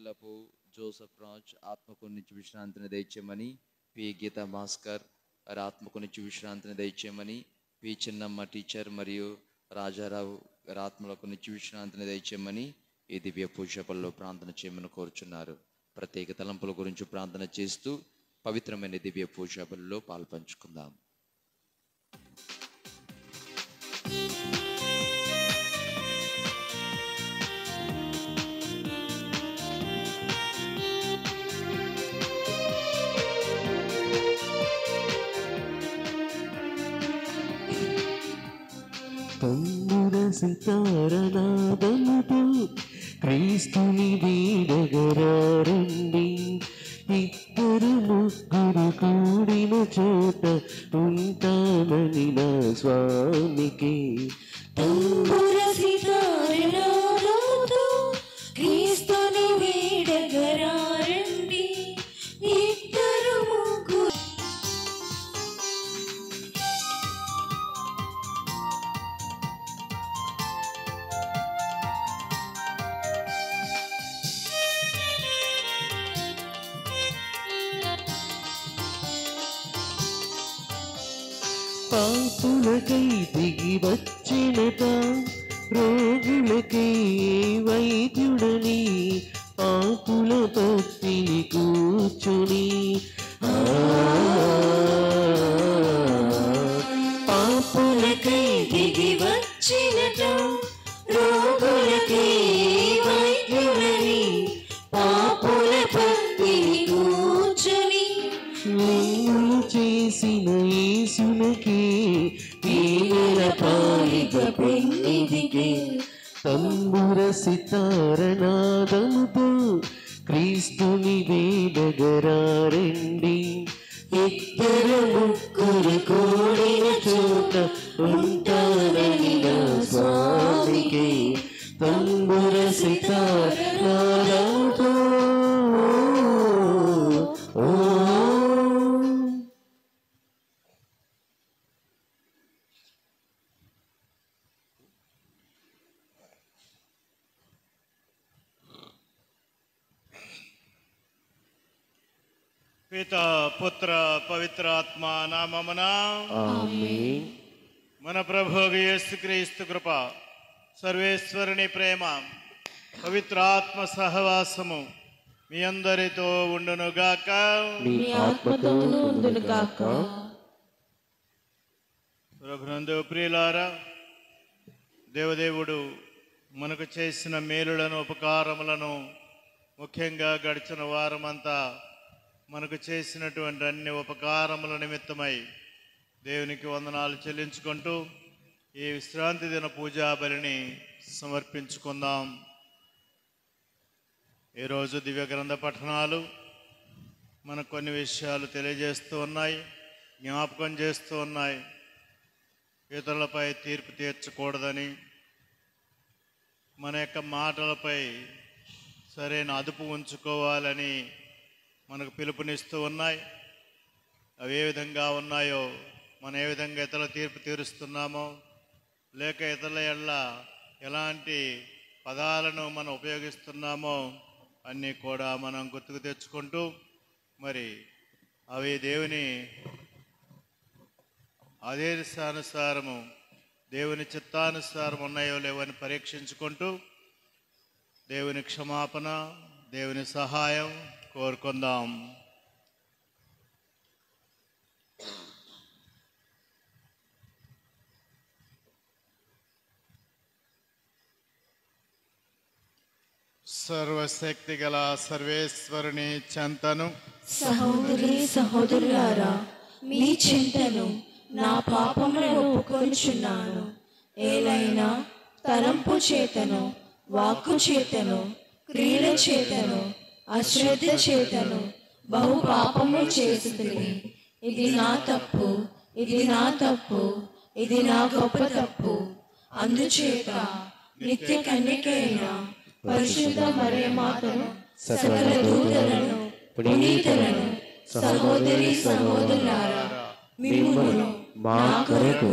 పుల్లపు, Joseph Raj ఆత్మకు నుంచి విశ్రాంతిని దయచేయమని, పి గీతా భాస్కర్ వారి ఆత్మకు నుంచి విశ్రాంతిని దయచేయమని, పి చిన్నమ్మ టీచర్ మరియు రాజారావు గారి ఆత్మలకు నుంచి విశ్రాంతిని దయచేయమని ఈ దివ్య పూజ బలిలో ప్రార్థన చేయమని కోరుచున్నారు. ప్రత్యేక తలంపుల గురించి ప్రార్థన చేస్తూ పవిత్రమైన దివ్య పూజ బలిలో పాల్పంచుకుందాం. తంబుర సితారనాదముతో క్రీస్తుని వీడగరారండి, ఇద్దరు ముగ్గురు కూడిన చోట ఉంటామని నా స్వామికి. తంబుర సితారనాదముతో క్రీస్తుని వీడగరారండి, ఇద్దరు ముగ్గురు. పాపులకై దిగి వచ్చినట, రోగులకై వైద్యుడని, పాపుల పత్తిని కూర్చుని పాపులకై దిగి వచ్చినట, రోగులకై వైద్యుడని, పాపుల పత్తిని కూర్చుని చేసిన యేసునకే తీర పాలిక పెన్నిదికే. తంబుర సితారనాదముతో క్రీస్తుని వేడగరారండి, ఇద్దరు ముగ్గురు కూడిన చోట ఉంటారని నా స్వామికి. తంబుర సితారనాదముతో పితా పుత్ర పవిత్రాత్మ నామమున ఆమేన్. మన ప్రభువు యేసుక్రీస్తు కృప, సర్వేశ్వరుని ప్రేమ, పవిత్రాత్మ సహవాసము మీ అందరితో ఉండునుగాక. మీ ఆత్మతోనూ ఉండునుగాక. ప్రభునందు ప్రియులారా, దేవదేవుడు మనకు చేసిన మేలులను, ఉపకారములను, ముఖ్యంగా గడిచిన వారమంతా మనకు చేసినటువంటి అన్ని ఉపకారముల నిమిత్తమై దేవునికి వందనాలు చెల్లించుకుంటూ ఈ విశ్రాంతి దిన పూజా బలిని సమర్పించుకుందాం. ఈరోజు దివ్య గ్రంథ పఠనాలు మనకు కొన్ని విషయాలు తెలియజేస్తూ ఉన్నాయి, జ్ఞాపకం చేస్తూ ఉన్నాయి. ఇతరులపై తీర్పు తీర్చకూడదని, మన యొక్క మాటలపై సరైన అదుపు ఉంచుకోవాలని మనకు పిలుపునిస్తూ ఉన్నాయి. అవి ఏ విధంగా ఉన్నాయో, మనం ఏ విధంగా ఇతరుల తీర్పు తీరుస్తున్నామో, లేక ఇతరుల ఎడల ఎలాంటి పదాలను మనం ఉపయోగిస్తున్నామో అన్నీ కూడా మనం గుర్తుకు తెచ్చుకుంటూ, మరి అవి దేవుని ఆదేశానుసారము, దేవుని చిత్తానుసారం ఉన్నాయో లేవని పరీక్షించుకుంటూ దేవుని క్షమాపణ, దేవుని సహాయం కోరుకుందాం. సర్వశక్తి గల సర్వేశ్వరుని చెంతను, సహోదరి సహోదరులారా, మీ చింతను నా పాపములను ఒప్పుకొనుచున్నాను. ఏలైనా తలంపు చేతను, వాక్కు చేతను, క్రియల చేతను, అశ్రద్ధ చేతను బహు పాపము చేస్తుంది. ఇది నా తప్పు, ఇది నా తప్పు, ఇది నా గొప్ప తప్పు. అందుచేత నిత్య కన్యకైన పరిశుద్ధ మరియమాతను, సకల దూతలను, పునీతులను, సహోదరి సహోదరులారా, మిమ్మును మా కొరకు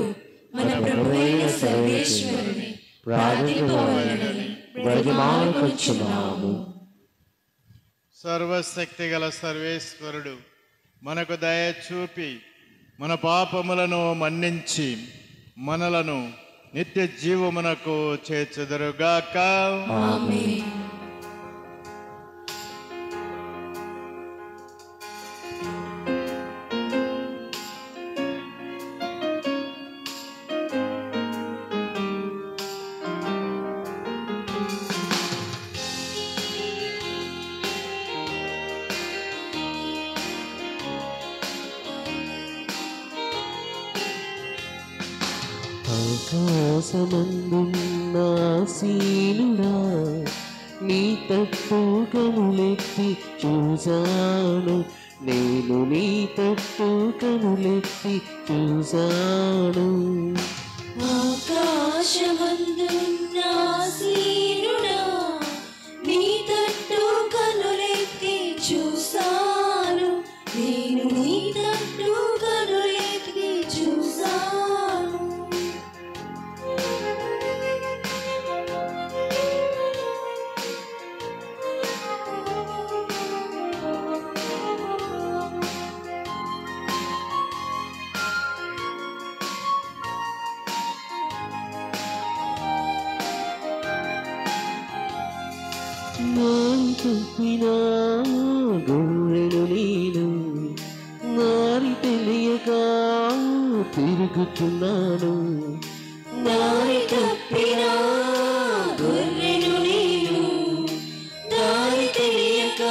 మన ప్రభువైన సర్వేశ్వరుని ప్రార్థింపవలెనని బ్రతిమాలుకొనుచున్నాము. సర్వశక్తి గల సర్వేశ్వరుడు మనకు దయ చూపి మన పాపములను మన్నించి మనలను నిత్య జీవమునకు చేర్చుదురుగాక. ఆమేన్. ఆకాశమందున్న ఆసీనుడా నీ తట్టు కనులెత్తి చూశాను, నేను నీ తట్టు కనులెత్తి చూశాను. ఆకాశమందున్న ఆసీనుడా నీ తట్టు కనులెత్తి చూశాను, నేను నీ తట్టు కనులెత్తి చూశాను. నారి తప్పిన గొర్రెను నేను, నారి తెలియక తిరుగుతున్నాను. దారి తప్పిన గొర్రెను నేను, దారి తెలియక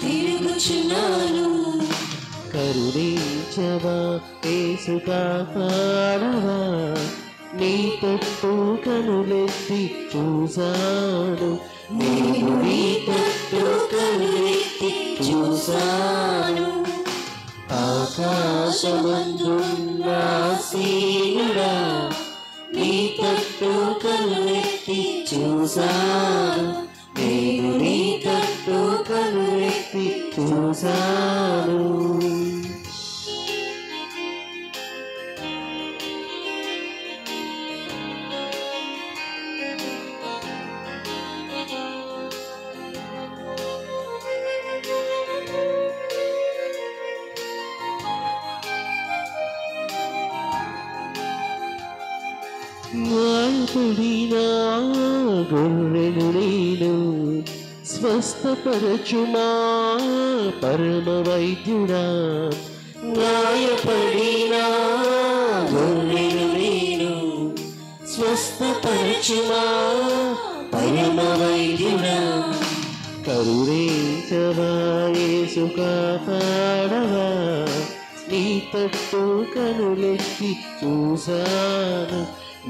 తిరుగుచున్నాను. కరుణించవా యేసు కాపాడవా, నీ తట్టు కనులెత్తి చూశాను, నేను నీ తట్టు కనులెత్తి చూశాను. ఆకాశమందున్న ఆసీనుడా నీ తట్టు కనులెత్తి చూశాను, నేను నీ తట్టు కనులెత్తి చూశాను. గాయపడిన గొర్రెను నేను, స్వస్థపరచుమా పరమ వైద్యుడా. గాయపడిన గొర్రెను నేను, స్వస్థపరచుమా పరమ వైద్యుడా. కరుణించవా యేసు కాపాడవా, నీ తట్టు కనులెత్తి చూశాను,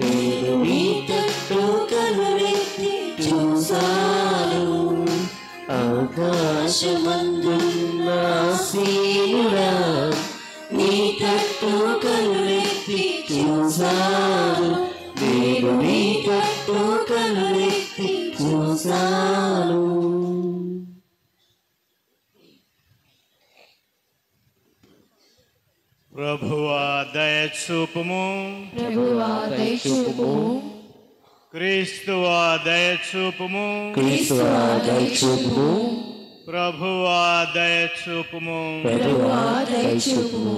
నేను నీ తట్టు కనులెత్తి చూశాను. ఆకాశమందున్న ఆసీనుడా నీ తట్టు కనులెత్తి చూశాను, నేను నీ తట్టు కనులెత్తి చూశాను. ప్రభువా దయచూపుము, ప్రభువా దయచూపుము, క్రీస్తువా దయచూపుము, క్రీస్తువా దయచూపుము, ప్రభువా దయచూపుము. ప్రభువా దయచూపుము.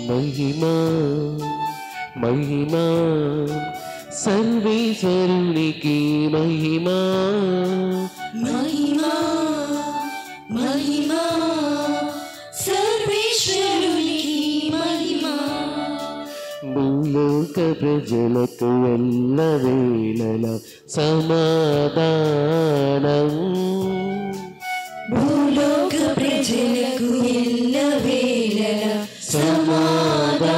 మహిమా మహిమా సర్వేశ్వరునికి మహిమా, మహిమా మహిమా సర్వేశ్వరునికి మహిమా. భూలోక ప్రజలకు ఎల్లవేళల సమాధానం, భూలోక ప్రజలకు ఎల్లవేళల సమాధానం.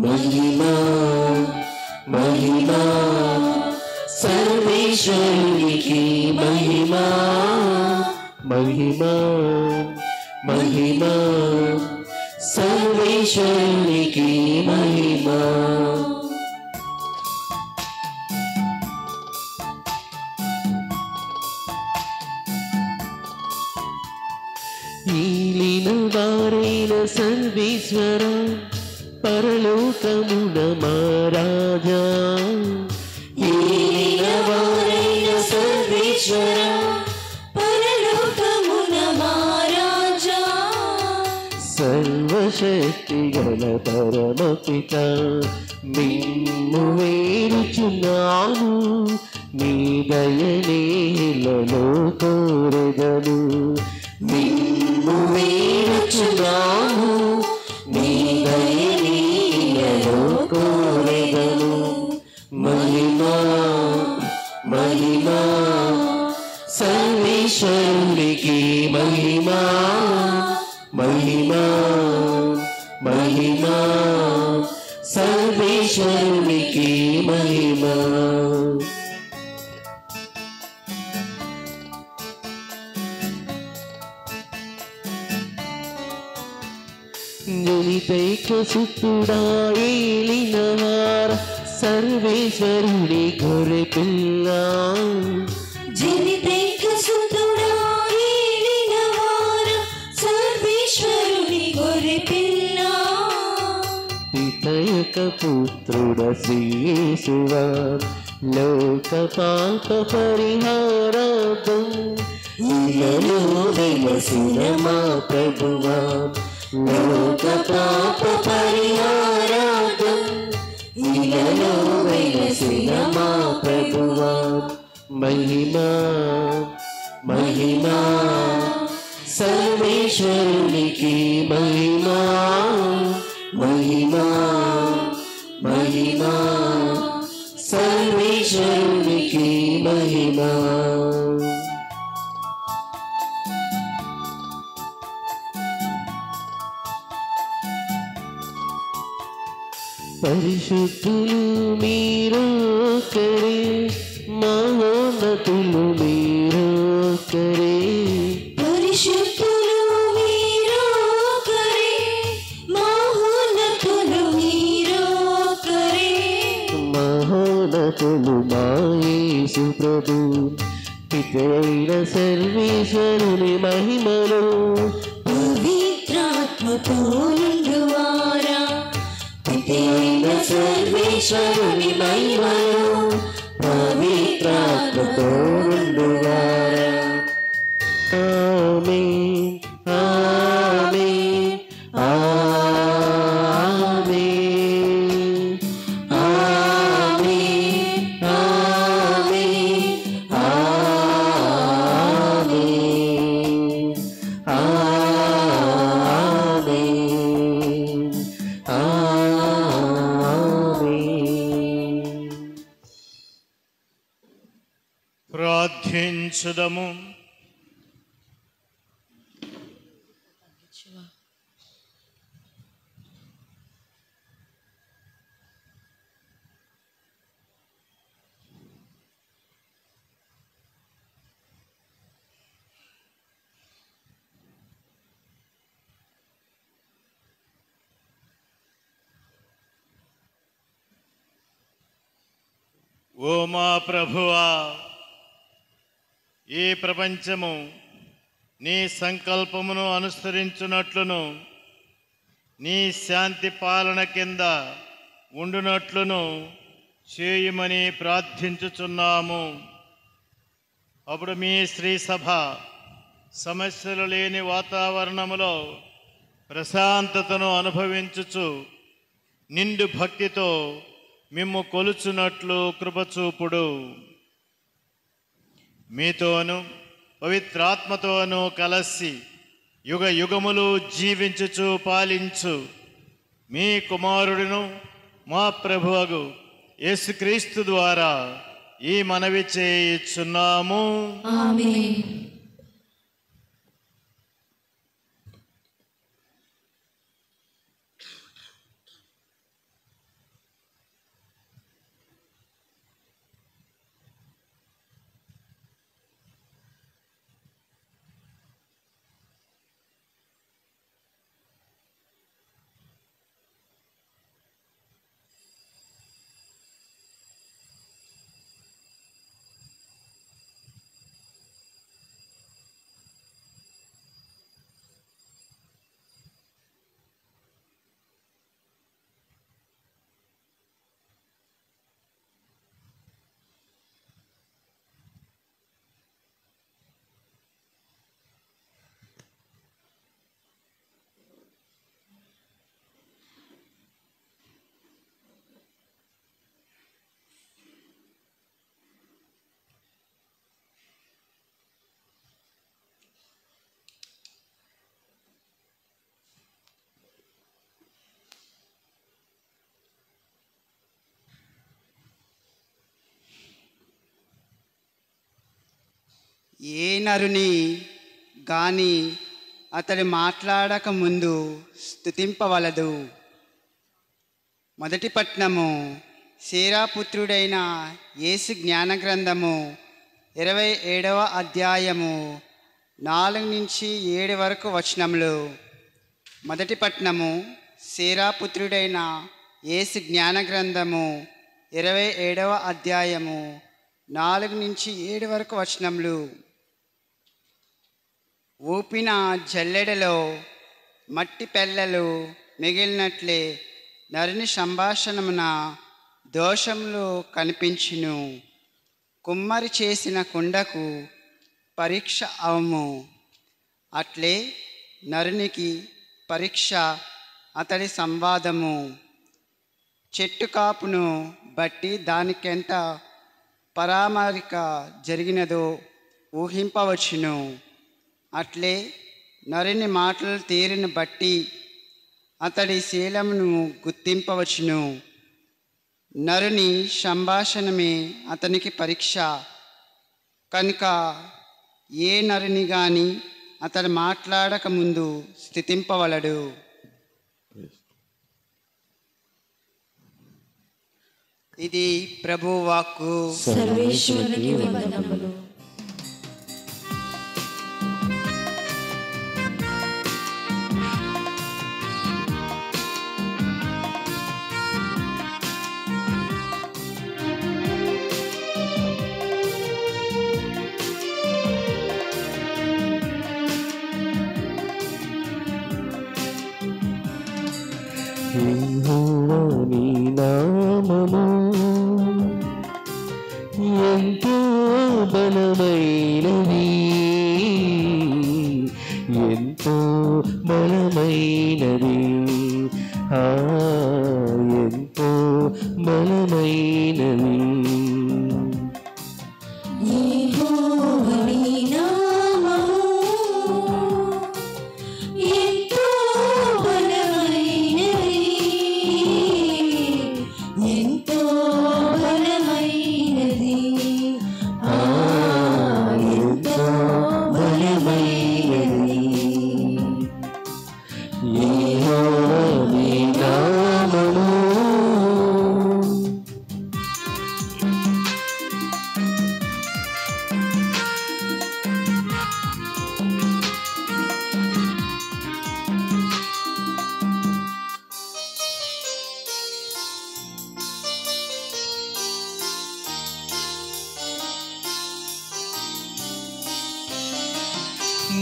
మహిమా మహిమా సర్వేశ్వరునికి మహిమా, మహిమా మహిమా సర్వేశ్వరునికి మహిమా. వారైన సర్వేశ్వర పరలోకమున మహారాజా వారైన సర్వేశ్వర పరలోకమున మహారాజా సర్వశక్తి గల పరమపిత నిన్ను వేడుచున్నాను నీ దయనేలలో కోరెదను నిన్ను వేడుచున్నాను నీ దయనేలలో కోరెదను మహిమా మహిమా సర్వేశ్వరునికి మహిమా మహిమా మహిమా సర్వేశ్వరునికి మహిమా జనితైక సుతుడా ఏలినవార సర్వేశ్వరుని గొర్రె పిల్ల జనితైక సుతుడా ఏలినవార సర్వేశ్వరుని గొర్రె పిల్ల పితయక పుత్రుడ శ్రీయేసువా లోక పాప పరిహారార్థం ఇలలో వెలసిన మా ప్రభువా లోక పాప పరిహారార్థం ఇలలో వెలసిన మా ప్రభువా మహిమా మహిమా సర్వేశ్వరునికి మహిమా మహిమా మహిమా సర్వేశ్వరునికి మహిమా పరిశుద్ధులు మీరొక్కరే మహోన్నతులు మీరొక్కరే పరిశుద్ధులు మీరొక్కరే మహోన్నతులు మీరొక్కరే మహోన్నతులు మా యేసు ప్రభు పితైన సర్వేశ్వరుని మహిమలో పవిత్రాత్మతో నిండువారా పితైన సర్వేశ్వరుని మహిమలో పవిత్రాత్మతో నిండువారా ఆమేన్ ఆమేన్ ఆమేన్ ఆమేన్ ఆమేన్ ఆమేన్ ఆమేన్ ఆమేన్ ప్రార్థించుదము. ఓ మా ప్రభువా, ఈ ప్రపంచము నీ సంకల్పమును అనుసరించునట్లును నీ శాంతి పాలన కింద ఉండునట్లును చేయమని ప్రార్థించుచున్నాము. అప్పుడు మీ శ్రీ సభ సమస్యలు లేని వాతావరణములో ప్రశాంతతను అనుభవించుచు నిండు భక్తితో మిమ్ము కొలుచున్నట్లు కృపచూపుడు. మీతోను పవిత్రాత్మతోనూ కలసి యుగ యుగములు జీవించుచు పాలించు మీ కుమారుడును మా ప్రభువగు యేసుక్రీస్తు ద్వారా ఈ మనవి చేయుచున్నాము. ఆమేన్. ఏ నరుని గాని అతడు మాట్లాడక ముందు స్తుతింపవలదు. మొదటి పట్నము శేరాపుత్రుడైన యేసు జ్ఞాన గ్రంథము 27వ అధ్యాయము 4-7 వరకు వచనములు. మొదటి పట్నము శేరాపుత్రుడైన యేసు జ్ఞాన గ్రంథము 27వ అధ్యాయము 4-7 వరకు వచనములు. ఊపిన జల్లెడలో మట్టి పెళ్ళలు మిగిలినట్లే నరుని సంభాషణమున దోషములు కనిపించును. కుమ్మరి చేసిన కుండకు పరీక్ష అవము, అట్లే నరునికి పరీక్ష అతడి సంవాదము. చెట్టు కాపును బట్టి దానికెంత పరామరిక జరిగినదో ఊహింపవచ్చును. అట్లే నరుని మాటల తీరును బట్టి అతడి శీలమును గుర్తింపవచ్చును. నరుని సంభాషణమే అతనికి పరీక్ష కనుక ఏ నరుని గాని అతడు మాట్లాడక ముందు స్థితింపవలడు. ఇది ప్రభు వాక్కు. సర్వేశ్వరునికి వందనములు. యెహోవా నీ నామము ఎంతో బలమైనది, ఎంతో బలమైనది, ఎంతో బలమైనది. యెహోవా నీ నామము ఎంతో బలమైనది, ఎంతో బలమైనది, ఎంతో బలమైనది. యెహోవా నీ నామము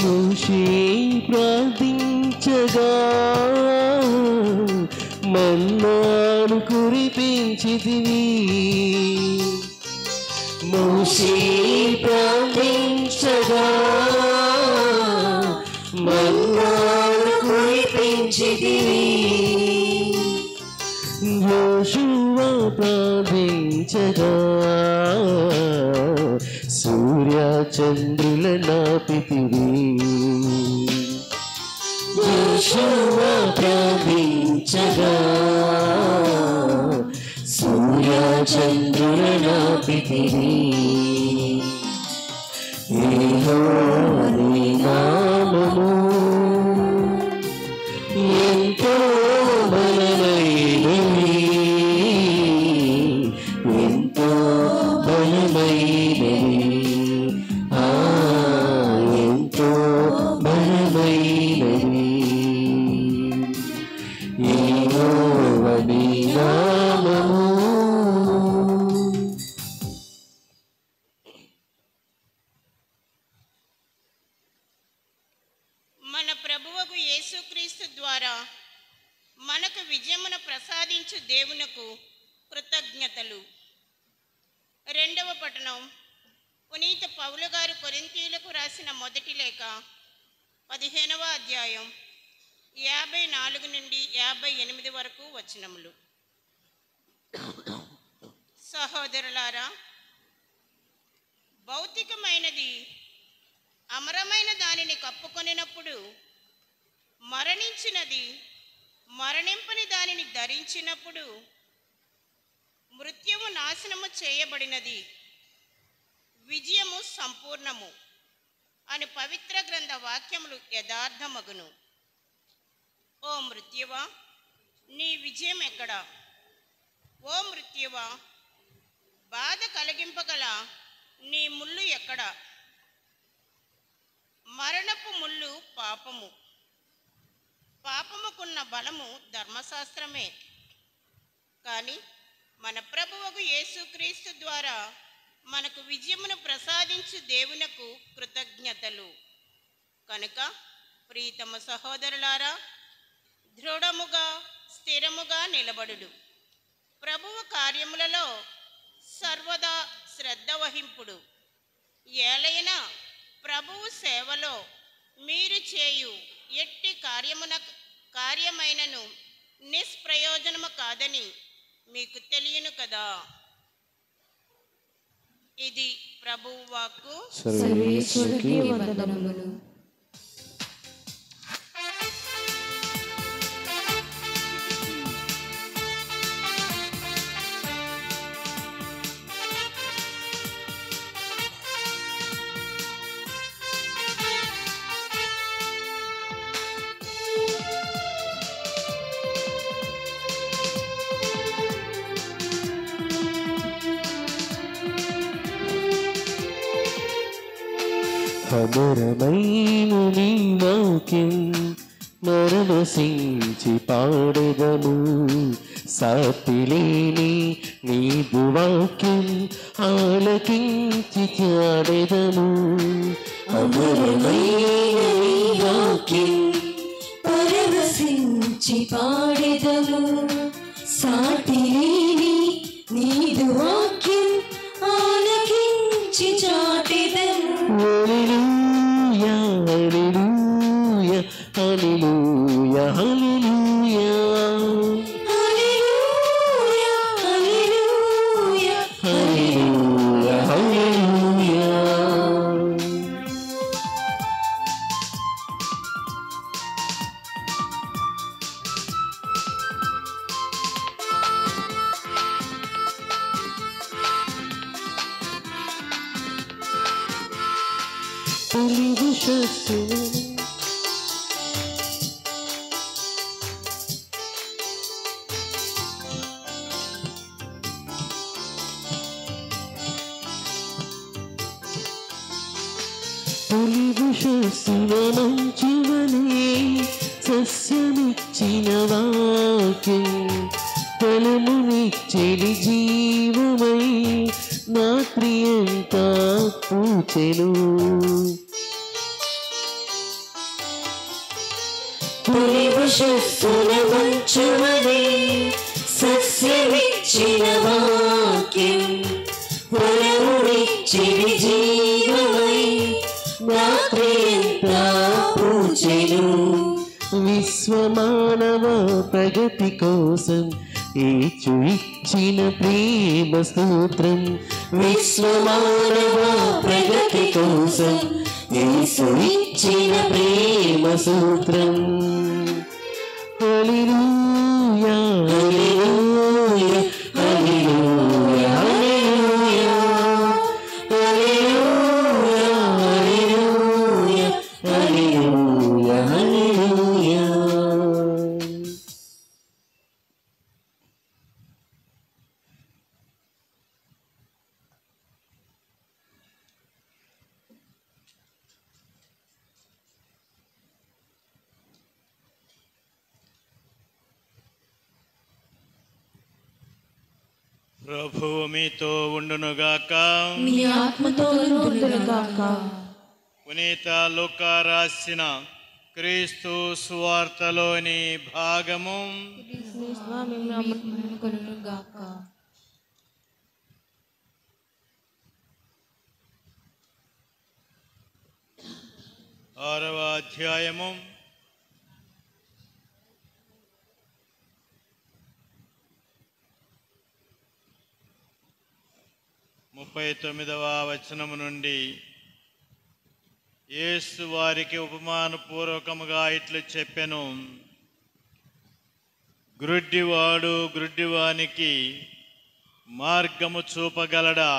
మోషే ప్రార్థించగా మన్నాను కురిపించితివి. మోషే ప్రార్థించగా మన్నాను కురిపించితివి. యోషువ ప్రార్థించగా సూర్య చంద్రుల నాపితివి. యోషువ ప్రార్థించగా సూర్య చంద్రుల నాపితివి. యెహోవా నీ నామము ఎంతో బలమైనది, ఎంతో బలమైనది, ఎంతో బలమైనది. యెహోవా నీ నామము. మన ప్రభువగు యేసుక్రీస్తు ద్వారా మనకు విజయమును ప్రసాదించు దేవునకు కృతజ్ఞతలు. రెండవ పట్టణం పునీత పౌలు గారు కొరింథీయులకు రాసిన మొదటి లేఖ 15వ అధ్యాయం 54 నుండి 58 వరకు వచనములు. సహోదరులారా, భౌతికమైనది అమరమైన దానిని కప్పుకొనినప్పుడు, మరణించినది మరణింపని దానిని ధరించినప్పుడు, మృత్యువు నాశనము చేయబడినది, విజయము సంపూర్ణము. అని పవిత్ర గ్రంథ వాక్యములు యథార్థమగును. ఓ మృత్యువా, నీ విజయం ఎక్కడా? ఓ మృత్యువా, బాధ కలిగింపగల నీ ముళ్ళు ఎక్కడా? మరణపు ముళ్ళు పాపము, పాపముకున్న బలము ధర్మశాస్త్రమే. కానీ మన ప్రభువగు యేసుక్రీస్తు ద్వారా మనకు విజయమును ప్రసాదించు దేవునకు కృతజ్ఞతలు. కనుక ప్రీతమ సహోదరులారా, దృఢముగా స్థిరముగా నిలబడుడు. ప్రభువు కార్యములలో సర్వదా శ్రద్ధ వహింపుడు. ఏలైనా ప్రభువు సేవలో మీరు చేయు ఎట్టి కార్యమైనను నిష్ప్రయోజనము కాదని మీకు తెలియను కదా. ఇది ప్రభువు వాక్కు. సర్వేశ్వరునికి వందనములు. అమరమైన నీ వాక్యం మరణసించి పాడెదము, సాటిలేని నీదు వాక్యం ఆలకించి చాడెదము. అమరమైన నీ వాక్యం పరవశించి పాడెదము, సాటిలేని నీదు వాక్యం ఆలకించి చాటెదము. హల్లెలూయా హల్లెలూయా హల్లెలూయా హల్లెలూయా హల్లెలూయా హల్లెలూయా హల్లెలూయా హల్లెలూయా. ఒలివ శస్సులను మంచువలే సస్యమిచ్చిన వాక్యం ఫలమునిచ్చెడి జీవమై నా ప్రియంతా పూచెను. పులివశస్సుల మంచువలే సస్యమిచ్చిన వాక్యం ఫలమునిచ్చెడి జీవమై నా ప్రియంతా పూచెను. విశ్వమానవ ప్రగతి కోసం యేసు ఇచ్చిన ప్రేమ స్తోత్రం. విశ్వమానవ ప్రగతి కోసం యేసు ఇచ్చిన ప్రేమ సూత్రం. హల్లెలూయా హల్లెలూయా హల్లెలూయా హల్లెలూయా హల్లెలూయా హల్లెలూయా హల్లెలూయా. ప్రభువు మీతో ఉండునుగాక. మీ ఆత్మతోను ఉండునుగాక. పునీత లూకా రాసిన క్రీస్తు సువార్తలోని భాగము. కొనుగాక. 6వ అధ్యాయము 39వ వచనము నుండి యేసు వారికి ఉపమానపూర్వకముగా ఇట్లు చెప్పెను. గ్రుడ్డివాడు గ్రుడ్డివానికి మార్గము చూపగలడా?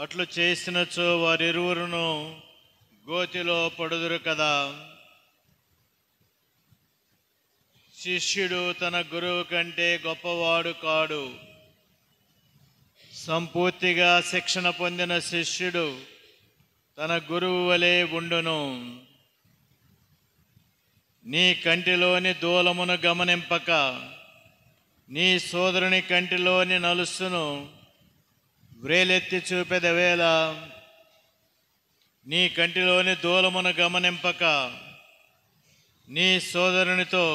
అట్లు చేసినచో వారిరువురును గోతిలో పడుదురు కదా. శిష్యుడు తన గురువు కంటే గొప్పవాడు కాడు. సంపూర్తిగా శిక్షణ పొందిన శిష్యుడు తన గురువు వలె ఉండును. నీ కంటిలోని దూలమును గమనింపక నీ సోదరుని కంటిలోని నలుసును వ్రేలెత్తి చూపెదవేళ. నీ కంటిలోని దూలమును గమనింపక నీ సోదరునితో,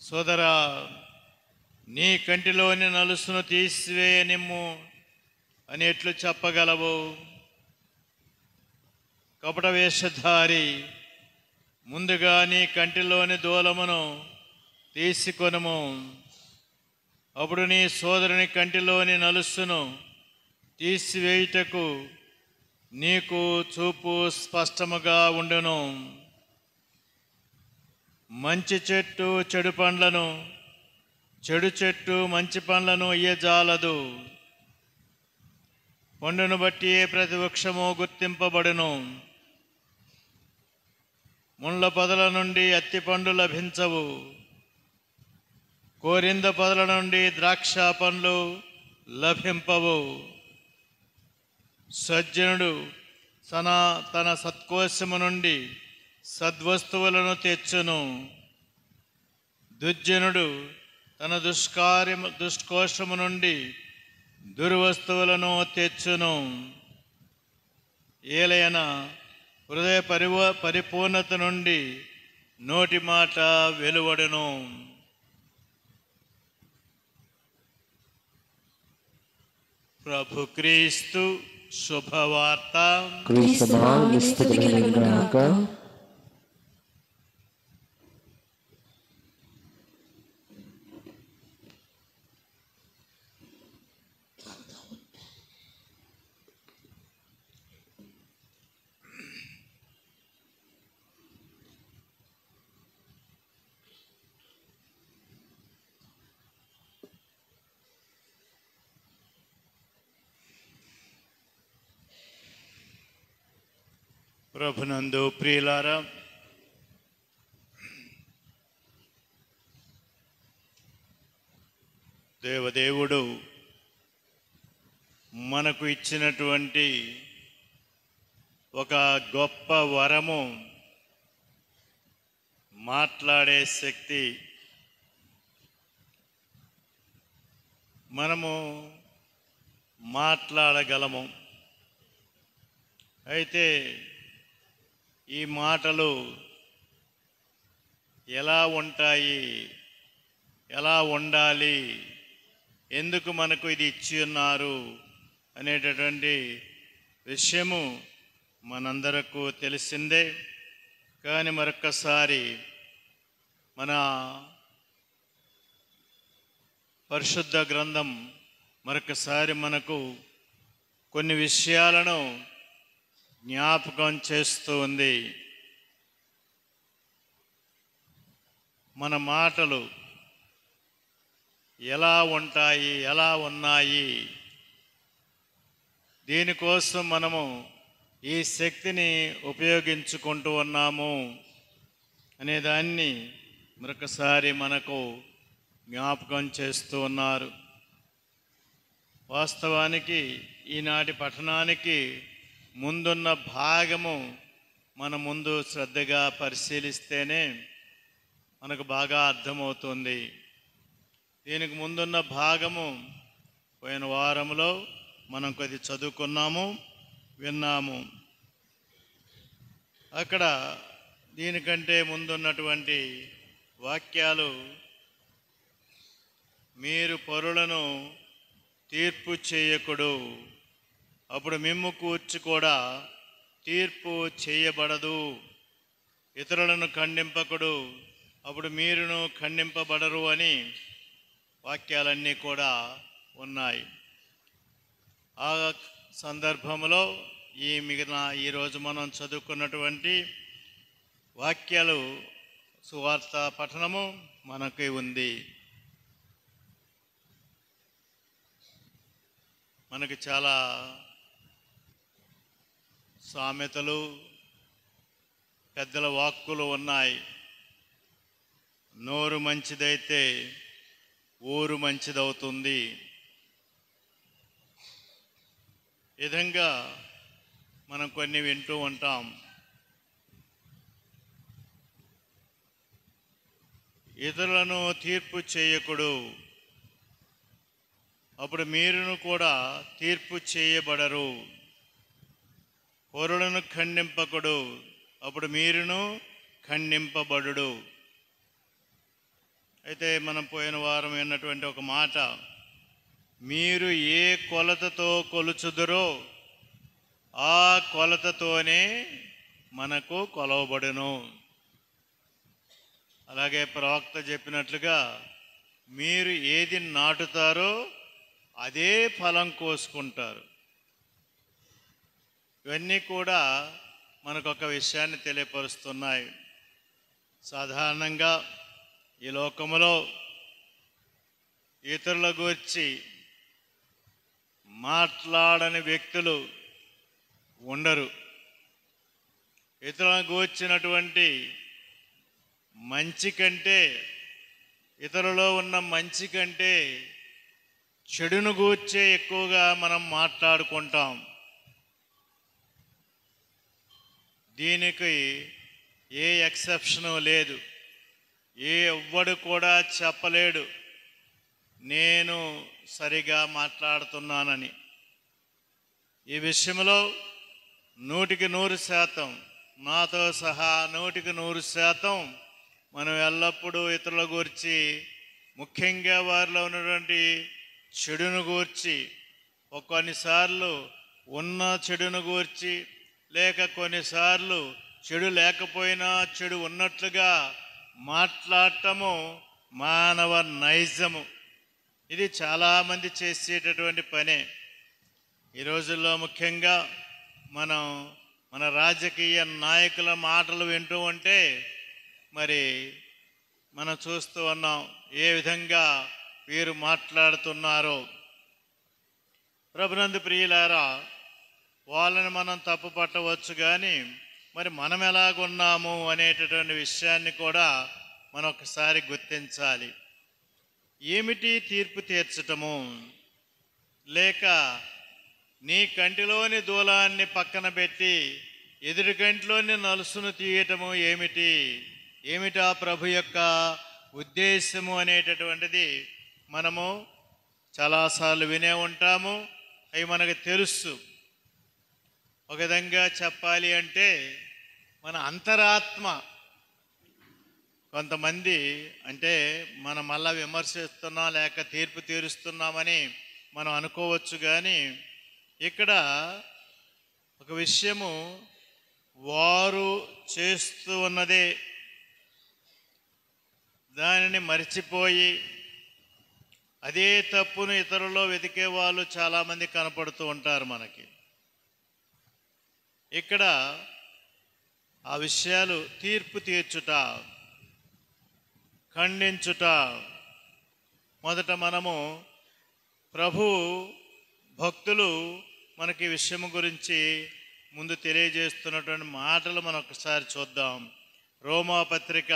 సోదరా, నీ కంటిలోని నలుసును తీసివేయనిమ్ము అని ఎట్లు చెప్పగలవు? కపట వేషధారి, ముందుగా నీ కంటిలోని దూలమును తీసుకొనుము, అప్పుడు నీ సోదరుని కంటిలోని నలుసును తీసివేయుటకు నీకు చూపు స్పష్టముగా ఉండును. మంచి చెట్టు చెడు పండ్లను, చెడు చెట్టు మంచి పండ్లను ఇయ్యజాలదు. పండును బట్టి ప్రతి వృక్షము గుర్తింపబడును. ముళ్ళ పొదల నుండి అత్తి పండ్లు లభించవు, కోరింద పొదల నుండి ద్రాక్ష పండ్లు లభింపవు. సజ్జనుడు తన సత్కోశము నుండి సద్వస్తువులను తెచ్చును. దుర్జనుడు తన దుష్కోశము నుండి దుర్వస్తువులను తెచ్చును. ఏలైనా హృదయ పరిపూర్ణత నుండి నోటి మాట వెలువడును. ప్రభు క్రీస్తు శుభవార్త. క్రీస్తు స్థితి కలుగుగాక. ప్రభునందు ప్రియులారా, దేవదేవుడు మనకు ఇచ్చినటువంటి ఒక గొప్ప వరము మాట్లాడే శక్తి. మనము మాట్లాడగలము. అయితే ఈ మాటలు ఎలా ఉంటాయి, ఎలా ఉండాలి, ఎందుకు మనకు ఇది ఇచ్చి ఉన్నారు అనేటటువంటి విషయము మనందరకు తెలిసిందే. కానీ మరొక్కసారి మన పరిశుద్ధ గ్రంథం మరొకసారి మనకు కొన్ని విషయాలను జ్ఞాపకం చేస్తూ ఉంది. మన మాటలు ఎలా ఉంటాయి, ఎలా ఉన్నాయి, దీనికోసం మనము ఈ శక్తిని ఉపయోగించుకుంటూ ఉన్నాము అనేదాన్ని మరొకసారి మనకు జ్ఞాపకం చేస్తూ ఉన్నారు. వాస్తవానికి ఈనాటి పఠనానికి ముందున్న భాగము మన ముందు శ్రద్ధగా పరిశీలిస్తేనే మనకు బాగా అర్థమవుతుంది. దీనికి ముందున్న భాగము పోయిన వారంలో మనం కొద్ది చదువుకున్నాము, విన్నాము. అక్కడ దీనికంటే ముందున్నటువంటి వాక్యాలు, మీరు పరులను తీర్పు చేయకుడు, అప్పుడు మిమ్ము కూర్చి కూడా తీర్పు చేయబడదు. ఇతరులను ఖండింపకుడు, అప్పుడు మీరును ఖండింపబడరు అని వాక్యాలన్నీ కూడా ఉన్నాయి. ఆ సందర్భంలో ఈరోజు మనం చదువుకున్నటువంటి వాక్యాలు సువార్త పఠనము మనకి ఉంది. మనకి చాలా సామెతలు, పెద్దల వాక్కులు ఉన్నాయి. నోరు మంచిదైతే ఊరు మంచిదవుతుంది. ఈ విధంగా మనం కొన్ని వింటూ ఉంటాం. ఇతరులను తీర్పు చేయకుడు, అప్పుడు మీరును కూడా తీర్పు చేయబడరు. పొరులను ఖండింపకుడు, అప్పుడు మీరును ఖండింపబడుడు. అయితే మనం పోయిన వారం విన్నటువంటి ఒక మాట, మీరు ఏ కొలతతో కొలుచుదురో ఆ కొలతతోనే మనకు కొలవబడును. అలాగే ప్రవక్త చెప్పినట్లుగా మీరు ఏది నాటుతారో అదే ఫలం కోసుకుంటారు. ఇవన్నీ కూడా మనకు ఒక విషయాన్ని తెలియపరుస్తున్నాయి. సాధారణంగా ఈ లోకములో ఇతరుల గురించి మాట్లాడని వ్యక్తులు ఉండరు. ఇతరులను గూర్చినటువంటి మంచి కంటే, ఇతరులో ఉన్న మంచి కంటే చెడును గూర్చే ఎక్కువగా మనం మాట్లాడుకుంటాం. దీనికి ఏ ఎక్సెప్షను లేదు. ఎవ్వడు కూడా చెప్పలేడు నేను సరిగా మాట్లాడుతున్నానని. ఈ విషయంలో 100% నాతో సహా 100% మనం ఎల్లప్పుడూ ఇతరుల గురించి, ముఖ్యంగా వారిలో ఉన్నటువంటి చెడును గూర్చి, కొన్నిసార్లు ఉన్న చెడును గూర్చి, లేక కొన్నిసార్లు చెడు లేకపోయినా చెడు ఉన్నట్లుగా మాట్లాడటము మానవ నైజము. ఇది చాలామంది చేసేటటువంటి పనే. ఈ రోజుల్లో ముఖ్యంగా మన రాజకీయ నాయకుల మాటలు వింటూ ఉంటే మరి మనం చూస్తూ ఉన్నాం ఏ విధంగా వీరు మాట్లాడుతున్నారో. ప్రభునందు ప్రియులారా, వాళ్ళని మనం తప్పు పట్టవచ్చు, కానీ మరి మనం ఎలాగున్నాము అనేటటువంటి విషయాన్ని కూడా మనం ఒకసారి గుర్తించాలి. ఏమిటి తీర్పు తీర్చటము? లేక నీ కంటిలోని దూలాన్ని పక్కన పెట్టి ఎదుటి కంటిలోని నలుసును తీయటము ఏమిటా ప్రభు యొక్క ఉద్దేశము అనేటటువంటిది మనము చాలాసార్లు వినే ఉంటాము. అవి మనకు తెలుసు. ఒక విధంగా చెప్పాలి అంటే మన అంతరాత్మ, కొంతమంది అంటే మనం మళ్ళా విమర్శిస్తున్నాం లేక తీర్పు తీరుస్తున్నామని మనం అనుకోవచ్చు, కానీ ఇక్కడ ఒక విషయము, వారు చేస్తూ ఉన్నదే దానిని మర్చిపోయి అదే తప్పును ఇతరుల్లో వెతికే వాళ్ళు చాలామంది కనపడుతూ ఉంటారు మనకి. ఇక్కడ ఆ విషయాలు తీర్పు తీర్చుట, ఖండించుట. మొదట మనము ప్రభు భక్తులు మనకి విషయం గురించి ముందు తెలియజేస్తున్నటువంటి మాటలు మనం ఒకసారి చూద్దాం. రోమాపత్రిక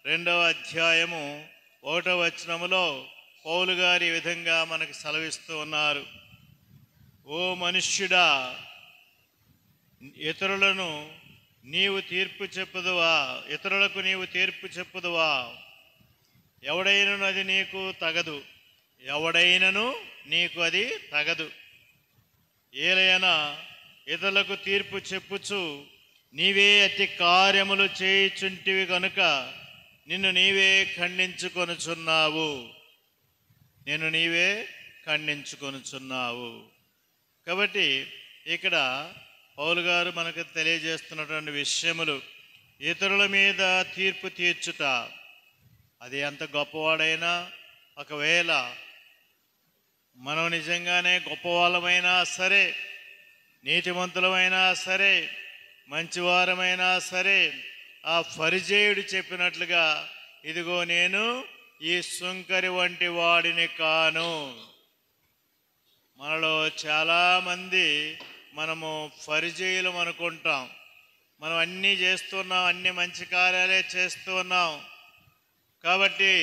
2వ అధ్యాయము 1వ వచనములో పౌలు గారు ఈ విధంగా మనకి సెలవిస్తూ ఉన్నారు. ఓ మనుష్యుడా, ఇతరులకు నీవు తీర్పు చెప్పుదువా? ఎవడైనను అది నీకు తగదు. ఏలైనా ఇతరులకు తీర్పు చెప్పుచు నీవే అతి కార్యములు చేయుచుంటివి కనుక నిన్ను నీవే ఖండించుకొనుచున్నావు. కాబట్టి ఇక్కడ పౌలు గారు మనకు తెలియజేస్తున్నటువంటి విషయములు, ఇతరుల మీద తీర్పు తీర్చుట, అది ఎంత గొప్పవాడైనా, ఒకవేళ మనం నిజంగానే గొప్పవాళ్ళమైనా సరే, నీతిమంతులమైనా సరే, మంచివారమైనా సరే, ఆ ఫరిజేయుడు చెప్పినట్లుగా ఇదిగో నేను ఈ సుంకరి వంటి వాడిని కాను. మనలో చాలామంది మనము ఫరిజేయులం అనుకుంటాం. మనం అన్నీ చేస్తున్నాం, అన్ని మంచి కార్యాలే చేస్తూ ఉన్నాం. కాబట్టి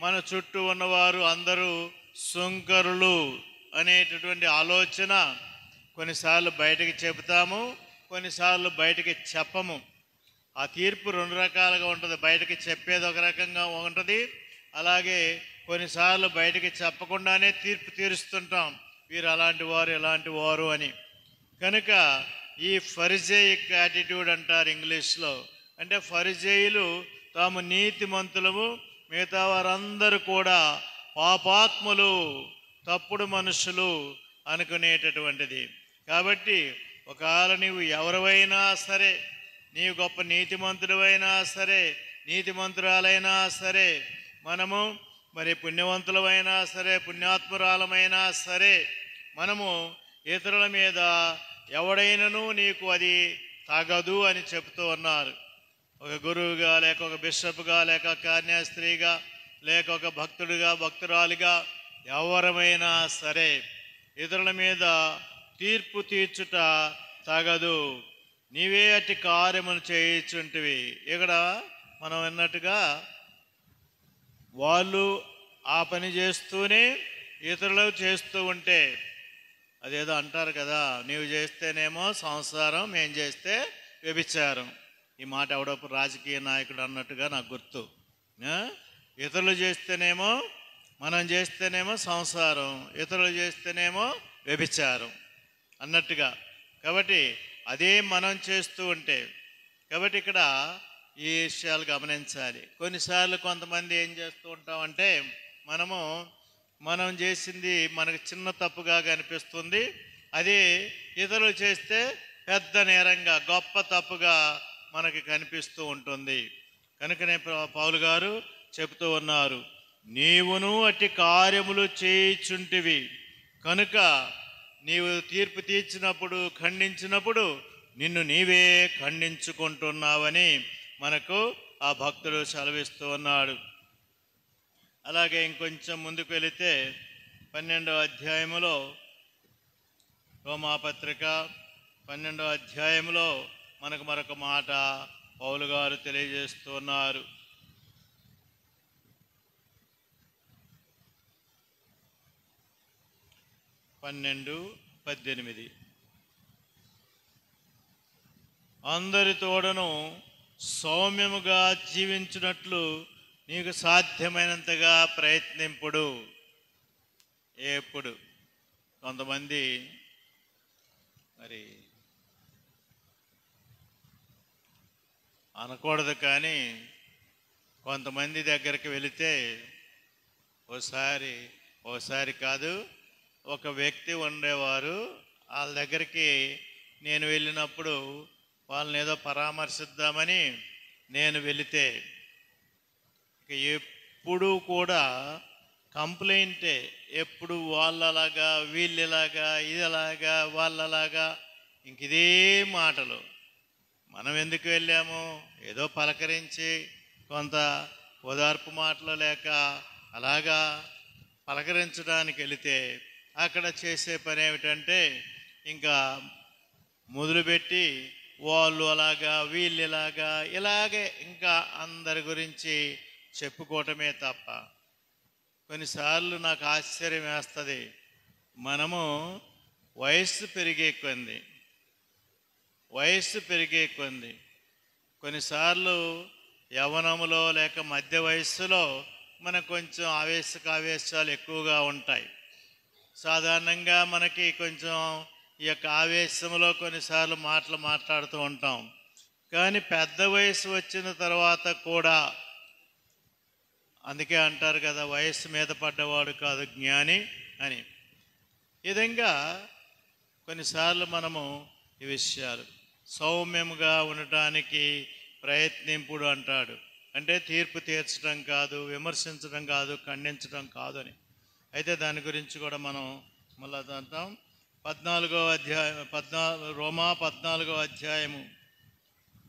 మన చుట్టూ ఉన్నవారు అందరూ సుంకరులు అనేటటువంటి ఆలోచన కొన్నిసార్లు బయటకి చెబుతాము, కొన్నిసార్లు బయటకి చెప్పము. ఆ తీర్పు రెండు రకాలుగా ఉంటుంది. బయటకి చెప్పేది ఒక రకంగా ఉంటుంది, అలాగే కొన్నిసార్లు బయటకి చెప్పకుండానే తీర్పు తీరుస్తుంటాం, వీరు అలాంటి వారు ఇలాంటి వారు అని. కనుక ఈ ఫరిజేయిక్ యాటిట్యూడ్ అంటారు ఇంగ్లీష్లో. అంటే ఫరిజేయులు తాము నీతిమంతులము, మిగతా వారందరూ కూడా పాపాత్ములు, తప్పుడు మనుషులు అనుకునేటటువంటిది. కాబట్టి ఒకవేళ నీవు ఎవరివైనా సరే, నీవు గొప్ప నీతిమంతుడివైనా సరే, నీతిమంతురాలైనా సరే, మనము మరి పుణ్యవంతులమైనా సరే, పుణ్యాత్మురాలమైనా సరే, మనము ఇతరుల మీద ఎవడైనను నీకు అది తగదు అని చెప్తూ ఉన్నారు. ఒక గురువుగా, లేక ఒక బిషప్గా, లేక కన్యాస్త్రీగా, లేక ఒక భక్తుడిగా, భక్తురాలిగా ఎవరమైనా సరే ఇతరుల మీద తీర్పు తీర్చుట తగదు. నీవే అట్టి కార్యమును చేయించుంటివి. ఇక్కడ మనం విన్నట్టుగా వాళ్ళు ఆ పని చేస్తూనే ఇతరులు చేస్తూ ఉంటే, అదేదో అంటారు కదా, నీవు చేస్తేనేమో సంసారం, మేము చేస్తే వ్యభిచారం. ఈ మాట ఎవడప్పుడు రాజకీయ నాయకుడు అన్నట్టుగా నాకు గుర్తు. ఇతరులు చేస్తేనేమో, మనం చేస్తేనేమో సంసారం, ఇతరులు చేస్తేనేమో వ్యభిచారం అన్నట్టుగా. కాబట్టి అదే మనం చేస్తూ ఉంటే, కాబట్టి ఇక్కడ ఈ విషయాలు గమనించాలి. కొన్నిసార్లు కొంతమంది ఏం చేస్తూ ఉంటామంటే, మనం చేసింది మనకు చిన్న తప్పుగా కనిపిస్తుంది, అది ఇతరులు చేస్తే పెద్ద నేరంగా, గొప్ప తప్పుగా మనకి కనిపిస్తూ ఉంటుంది. కనుకనే పౌలు గారు చెబుతూ ఉన్నారు, నీవును అట్టి కార్యములు చేయుచుంటివి కనుక నీవు తీర్పు తీర్చినప్పుడు, ఖండించినప్పుడు నిన్ను నీవే ఖండించుకుంటున్నావని మనకు ఆ భక్తుడు సెలవిస్తూ ఉన్నాడు. అలాగే ఇంకొంచెం ముందుకు వెళితే 12వ అధ్యాయములో, రోమాపత్రిక 12వ అధ్యాయంలో మనకు మరొక మాట పౌలు గారు తెలియజేస్తున్నారు. 12:18 అందరి తోడను సౌమ్యముగా జీవించినట్లు నీకు సాధ్యమైనంతగా ప్రయత్నింపుడు. ఎప్పుడు కొంతమంది మరి అనకూడదు, కానీ కొంతమంది దగ్గరికి వెళితే ఓసారి కాదు, ఒక వ్యక్తి ఉండేవారు. వాళ్ళ దగ్గరికి నేను వెళ్ళినప్పుడు వాళ్ళని ఏదో పరామర్శిద్దామని నేను వెళితే ఇక ఎప్పుడూ కూడా కంప్లైంటే, ఎప్పుడు వాళ్ళలాగా, వీళ్ళలాగా, ఇదిలాగా, వాళ్ళలాగా, ఇంక ఇదే మాటలు. మనం ఎందుకు వెళ్ళాము? ఏదో పలకరించి కొంత ఓదార్పు మాటలు లేక అలాగా పలకరించడానికి వెళితే అక్కడ చేసే పని ఏమిటంటే, ఇంకా మొదలుపెట్టి వాళ్ళు అలాగా, వీళ్ళు ఇలాగే ఇంకా అందరి గురించి చెప్పుకోవటమే తప్ప. కొన్నిసార్లు నాకు ఆశ్చర్యం వేస్తుంది, మనము వయస్సు పెరిగే కొంది కొన్నిసార్లు యవ్వనములో లేక మధ్య వయస్సులో మనకు కొంచెం ఆవేశాలు ఎక్కువగా ఉంటాయి. సాధారణంగా మనకి కొంచెం ఈ యొక్క ఆవేశంలో కొన్నిసార్లు మాట్లాడుతూ ఉంటాం. కానీ పెద్ద వయసు వచ్చిన తర్వాత కూడా, అందుకే అంటారు కదా, వయస్సు మీద పడ్డవాడు కాదు జ్ఞాని అని. ఈ విధంగా కొన్నిసార్లు మనము ఈ విషయాలు సౌమ్యముగా ఉండటానికి ప్రయత్నింపుడు అంటాడు. అంటే తీర్పు తీర్చడం కాదు, విమర్శించడం కాదు, ఖండించడం కాదు అని. అయితే దాని గురించి కూడా మనం మళ్ళీ అంటాం. 14వ అధ్యాయం, రోమా 14వ అధ్యాయము,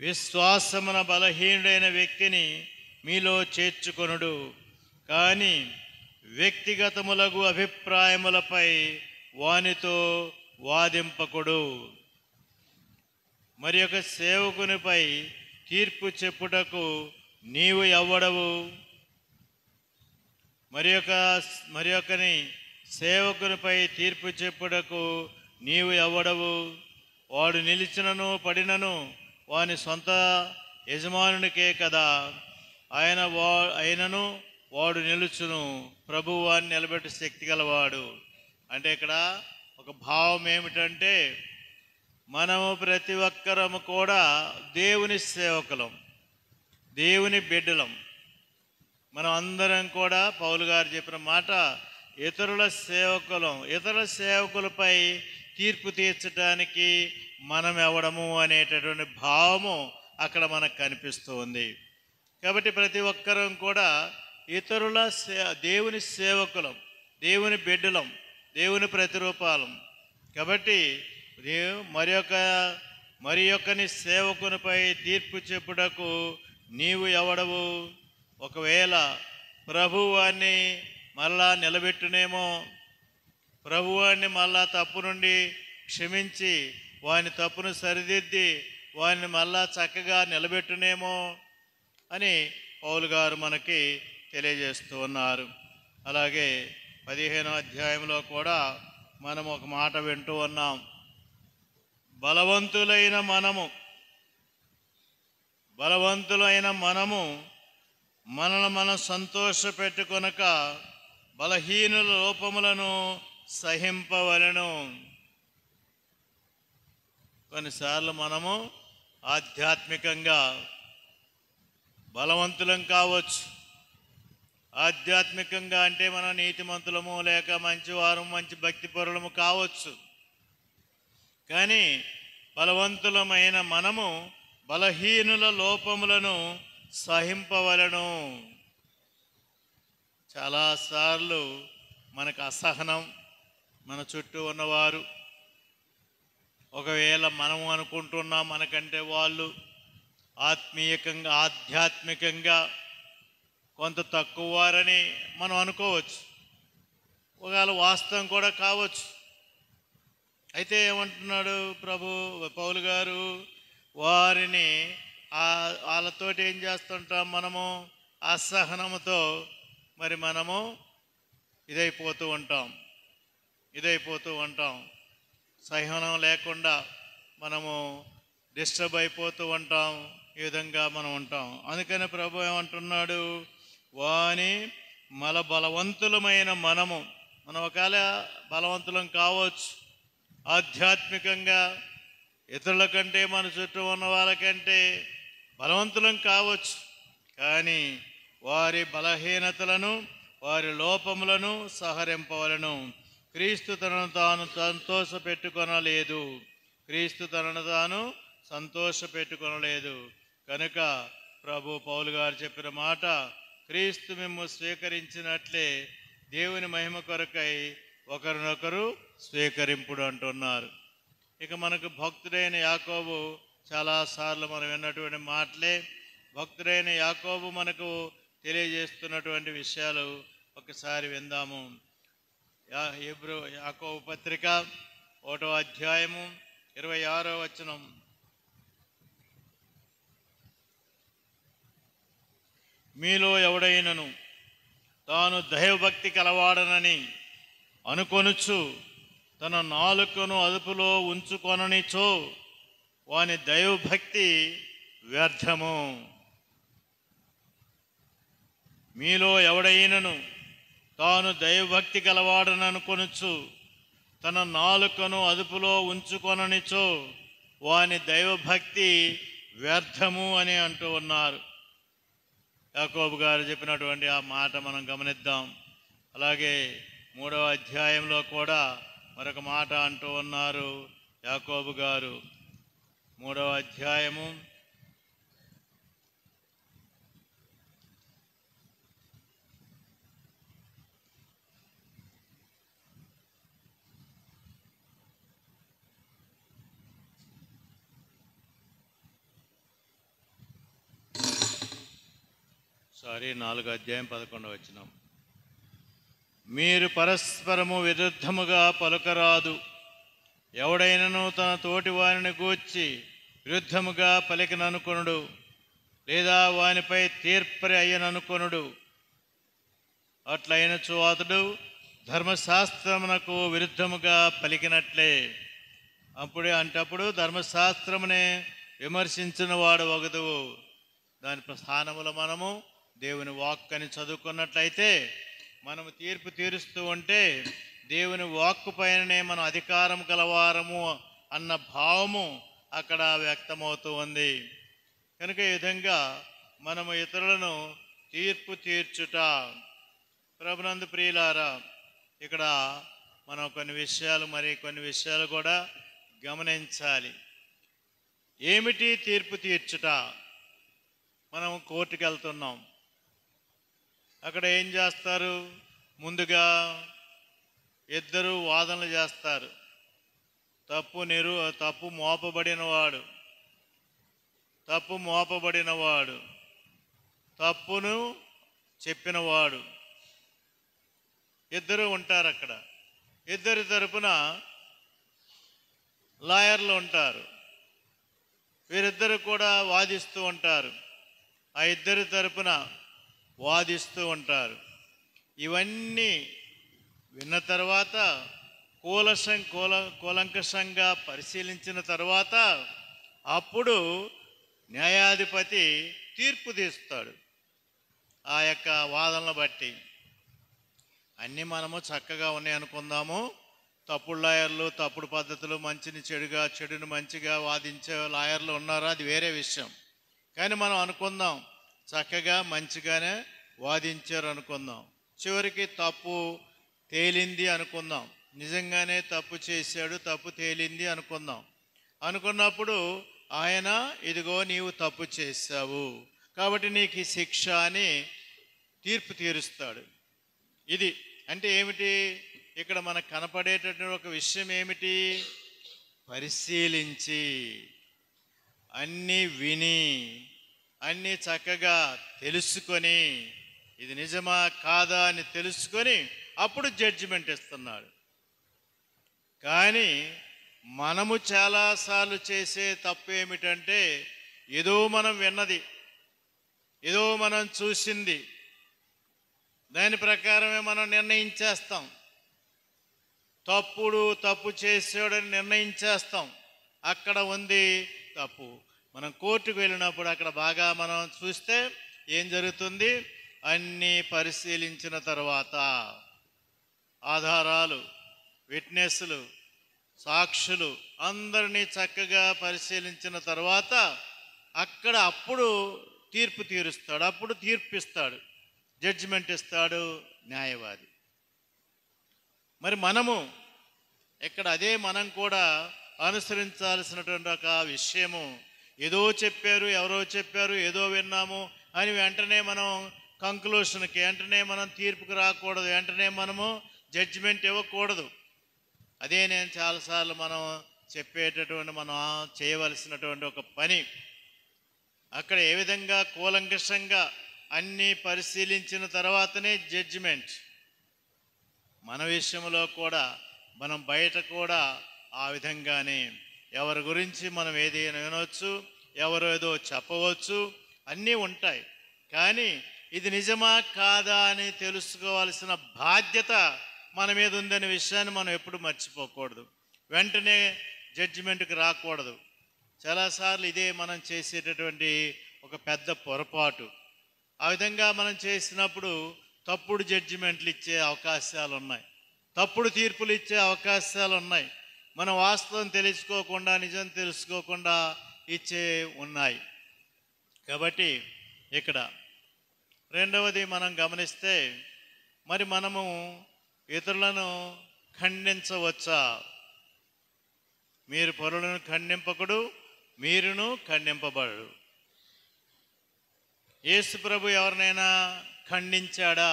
విశ్వాసమున బలహీనుడైన వ్యక్తిని మీలో చేర్చుకొనుడు, కానీ వ్యక్తిగతములగు అభిప్రాయములపై వానితో వాదింపకుడు. మరి యొక్క సేవకునిపై తీర్పు చెప్పుటకు నీవు ఎవడవు? మరి యొక్కని సేవకునిపై తీర్పు చెప్పుటకు నీవు ఎవడవు? వాడు నిలిచినను పడినను వాని సొంత యజమానునికే కదా. అయినను వాడు నిలుచును, ప్రభువు వాడిని నిలబెట్టే శక్తి గలవాడు. అంటే ఇక్కడ ఒక భావం ఏమిటంటే, మనము ప్రతి ఒక్కరము కూడా దేవుని సేవకులం, దేవుని బిడ్డలం. మనం అందరం కూడా పౌలు గారు చెప్పిన మాట, ఇతరుల సేవకులం. ఇతరుల సేవకులపై తీర్పు తీర్చడానికి మనం ఎవడము అనేటటువంటి భావము అక్కడ మనకు కనిపిస్తూ ఉంది. కాబట్టి ప్రతి ఒక్కరం కూడా ఇతరుల దేవుని సేవకులం, దేవుని బిడ్డలం, దేవుని ప్రతిరూపాలం. కాబట్టి మరి యొక్కని సేవకునిపై తీర్పు చెప్పుటకు నీవు ఎవడవు? ఒకవేళ ప్రభువాన్ని మళ్ళా నిలబెట్టునేమో, ప్రభువాన్ని మళ్ళా తప్పు నుండి క్షమించి వాని తప్పును సరిదిద్ది వారిని మళ్ళా చక్కగా నిలబెట్టునేమో అని పౌలు గారు మనకి తెలియజేస్తూ ఉన్నారు. అలాగే 15వ అధ్యాయంలో కూడా మనం ఒక మాట వింటూ ఉన్నాం. బలవంతులైన మనము మనల్ని మనం సంతోష పెట్టుకొనక బలహీనుల లోపములను సహింపవలెను. కొన్నిసార్లు మనము ఆధ్యాత్మికంగా బలవంతులం కావచ్చు. ఆధ్యాత్మికంగా అంటే మనం నీతిమంతులము లేక మంచివారు మంచి భక్తి పరులము కావచ్చు. కానీ బలవంతులమైన మనము బలహీనుల లోపములను సహింపవలను. చాలాసార్లు మనకు అసహనం, మన చుట్టూ ఉన్నవారు ఒకవేళ మనము అనుకుంటున్నాం మనకంటే వాళ్ళు ఆధ్యాత్మికంగా కొంత తక్కువ వారని మనం అనుకోవచ్చు. ఒకవేళ వాస్తవం కూడా కావచ్చు. అయితే ఏమంటున్నాడు పౌలు గారు, వారిని వాళ్ళతోటి ఏం చేస్తుంటాం మనము? అసహనముతో మరి మనము ఇదైపోతూ ఉంటాం. సహనం లేకుండా మనము డిస్టర్బ్ అయిపోతూ ఉంటాం. ఈ విధంగా మనం ఉంటాం. అందుకని ప్రభు ఏమంటున్నాడు, బలవంతులమైన మనం ఒకవేళ బలవంతులం కావచ్చు ఆధ్యాత్మికంగా, ఇతరుల కంటే మన చుట్టూ ఉన్న వాళ్ళకంటే బలవంతులం కావచ్చు. కానీ వారి బలహీనతలను, వారి లోపములను సహరింపవలను. క్రీస్తు తనను తాను సంతోషపెట్టుకొనలేదు. కనుక ప్రభు పౌలు గారు చెప్పిన మాట, క్రీస్తు మిమ్ము స్వీకరించినట్లే దేవుని మహిమ కొరకై ఒకరినొకరు స్వీకరింపుడు అంటున్నారు. ఇక మనకు భక్తుడైన యాకోబు చాలాసార్లు మనం విన్నటువంటి మాటలే. భక్తుడైన యాకోబు మనకు తెలియజేస్తున్నటువంటి విషయాలు ఒకసారి విందాము. యాకోబు పత్రిక 1వ అధ్యాయము 26వ వచనం. మీలో ఎవడైనను తాను దైవభక్తి కలవాడనని అనుకొనుచు తన నాలుకను అదుపులో ఉంచుకొననిచో వాని దైవభక్తి వ్యర్థము. మీలో ఎవడైనను తాను దైవభక్తి కలవాడని అనుకొనుచు తన నాలుకను అదుపులో ఉంచుకొననిచో వాని దైవభక్తి వ్యర్థము అని అంటూ ఉన్నారు. యాకోబు గారు చెప్పినటువంటి ఆ మాట మనం గమనిద్దాం. అలాగే 3వ అధ్యాయంలో కూడా మరొక మాట అంటూ ఉన్నారు యాకోబు గారు. 3వ అధ్యాయము 4వ అధ్యాయం 11వ వచనం. మీరు పరస్పరము విరుద్ధముగా పలుకరాదు. ఎవడైనను తన తోటి వారిని గూర్చి విరుద్ధముగా పలికిననుకొనుడు లేదా వానిపై తీర్పరి అయ్యననుకొనుడు అట్లయినచో అతడు ధర్మశాస్త్రమునకు విరుద్ధముగా పలికినట్లే. అప్పుడు ధర్మశాస్త్రమునే విమర్శించిన వాడు వగదువు. దాని స్థానములో మనము దేవుని వాక్కు అని చదువుకున్నట్లయితే మనము తీర్పు తీరుస్తూ ఉంటే దేవుని వాక్కు పైననే మనం అధికారం గలవారము అన్న భావము అక్కడ వ్యక్తమవుతూ ఉంది. కనుక ఈ విధంగా మనము ఇతరులను తీర్పు తీర్చుట. ప్రభునందు ప్రియులారా, ఇక్కడ మనం కొన్ని విషయాలు కూడా గమనించాలి. ఏమిటి తీర్పు తీర్చుట? మనం కోర్టుకు వెళ్తున్నాం. అక్కడ ఏం చేస్తారు? ముందుగా ఇద్దరు వాదనలు చేస్తారు. తప్పు మోపబడినవాడు, తప్పును చెప్పినవాడు ఇద్దరు ఉంటారు. అక్కడ ఇద్దరి తరపున లాయర్లు ఉంటారు. వీరిద్దరు కూడా వాదిస్తూ ఉంటారు. ఆ ఇద్దరి తరపున వాదిస్తూ ఉంటారు. ఇవన్నీ విన్న తర్వాత కూలంకషంగా పరిశీలించిన తర్వాత అప్పుడు న్యాయాధిపతి తీర్పు తీస్తాడు. ఆ యొక్క వాదనలు బట్టి అన్నీ మనము చక్కగా ఉన్నాయి అనుకుందాము. తప్పుడు లాయర్లు, తప్పుడు పద్ధతులు, మంచిని చెడుగా, చెడుని మంచిగా వాదించే లాయర్లు ఉన్నారు, అది వేరే విషయం. కానీ మనం అనుకుందాం చక్కగా మంచిగానే వాదించారు అనుకుందాం. చివరికి తప్పు తేలింది అనుకుందాం. నిజంగానే తప్పు చేశాడు, తప్పు తేలింది అనుకున్నప్పుడు ఆయన ఇదిగో నీవు తప్పు చేశావు కాబట్టి నీకు ఈ శిక్ష అని తీర్పు తీరుస్తాడు. ఇది అంటే ఏమిటి? ఇక్కడ మనకు కనపడేటటువంటి ఒక విషయం ఏమిటి? పరిశీలించి అన్నీ విని అన్నీ చక్కగా తెలుసుకొని ఇది నిజమా కాదా అని తెలుసుకొని అప్పుడు జడ్జిమెంట్ ఇస్తున్నాడు. కానీ మనము చాలాసార్లు చేసే తప్పు ఏమిటంటే ఏదో మనం విన్నది, ఏదో మనం చూసింది, దాని ప్రకారమే మనం నిర్ణయించేస్తాం. తప్పు చేసాడని నిర్ణయించేస్తాం. అక్కడ ఉంది తప్పు. మనం కోర్టుకు వెళ్ళినప్పుడు అక్కడ బాగా మనం చూస్తే ఏం జరుగుతుంది? అన్నీ పరిశీలించిన తర్వాత ఆధారాలు, విట్నెస్లు, సాక్షులు అందరినీ చక్కగా పరిశీలించిన తర్వాత అప్పుడు తీర్పు తీరుస్తాడు, అప్పుడు తీర్పు ఇస్తాడు, జడ్జిమెంట్ ఇస్తాడు న్యాయవాది. మరి మనము ఇక్కడ మనం కూడా అనుసరించాల్సినటువంటి ఒక విషయము, ఏదో చెప్పారు, ఎవరో చెప్పారు, ఏదో విన్నాము అని వెంటనే మనం కంక్లూషన్కి, వెంటనే మనం తీర్పుకి రాకూడదు, వెంటనే మనము జడ్జిమెంట్ ఇవ్వకూడదు. అదే నేను చాలాసార్లు మనం చెప్పేటటువంటి మనం చేయవలసినటువంటి ఒక పని. అక్కడ ఏ విధంగా కూలంకషంగా అన్నీ పరిశీలించిన తర్వాతనే జడ్జిమెంట్. మన విషయంలో కూడా మనం బయట కూడా ఆ విధంగానే ఎవరి గురించి మనం ఏదైనా వినవచ్చు, ఎవరో ఏదో చెప్పవచ్చు, అన్నీ ఉంటాయి. కానీ ఇది నిజమా కాదా అని తెలుసుకోవాల్సిన బాధ్యత మన మీద ఉందనే విషయాన్ని మనం ఎప్పుడు మర్చిపోకూడదు. వెంటనే జడ్జిమెంట్కి రాకూడదు. చాలాసార్లు ఇదే మనం చేసేటటువంటి ఒక పెద్ద పొరపాటు. ఆ విధంగా మనం చేసినప్పుడు తప్పుడు జడ్జిమెంట్లు ఇచ్చే అవకాశాలు ఉన్నాయి, తప్పుడు తీర్పులు ఇచ్చే అవకాశాలు ఉన్నాయి. మనం వాస్తవం తెలుసుకోకుండా, నిజం తెలుసుకోకుండా ఇచ్చే ఉన్నాయి. కాబట్టి ఇక్కడ రెండవది మనం గమనిస్తే, మరి మనము ఇతరులను ఖండించవచ్చా? మీరు పరులను ఖండింపకుడు, మీరును ఖండింపబడు. యేసు ప్రభు ఎవరినైనా ఖండించాడా?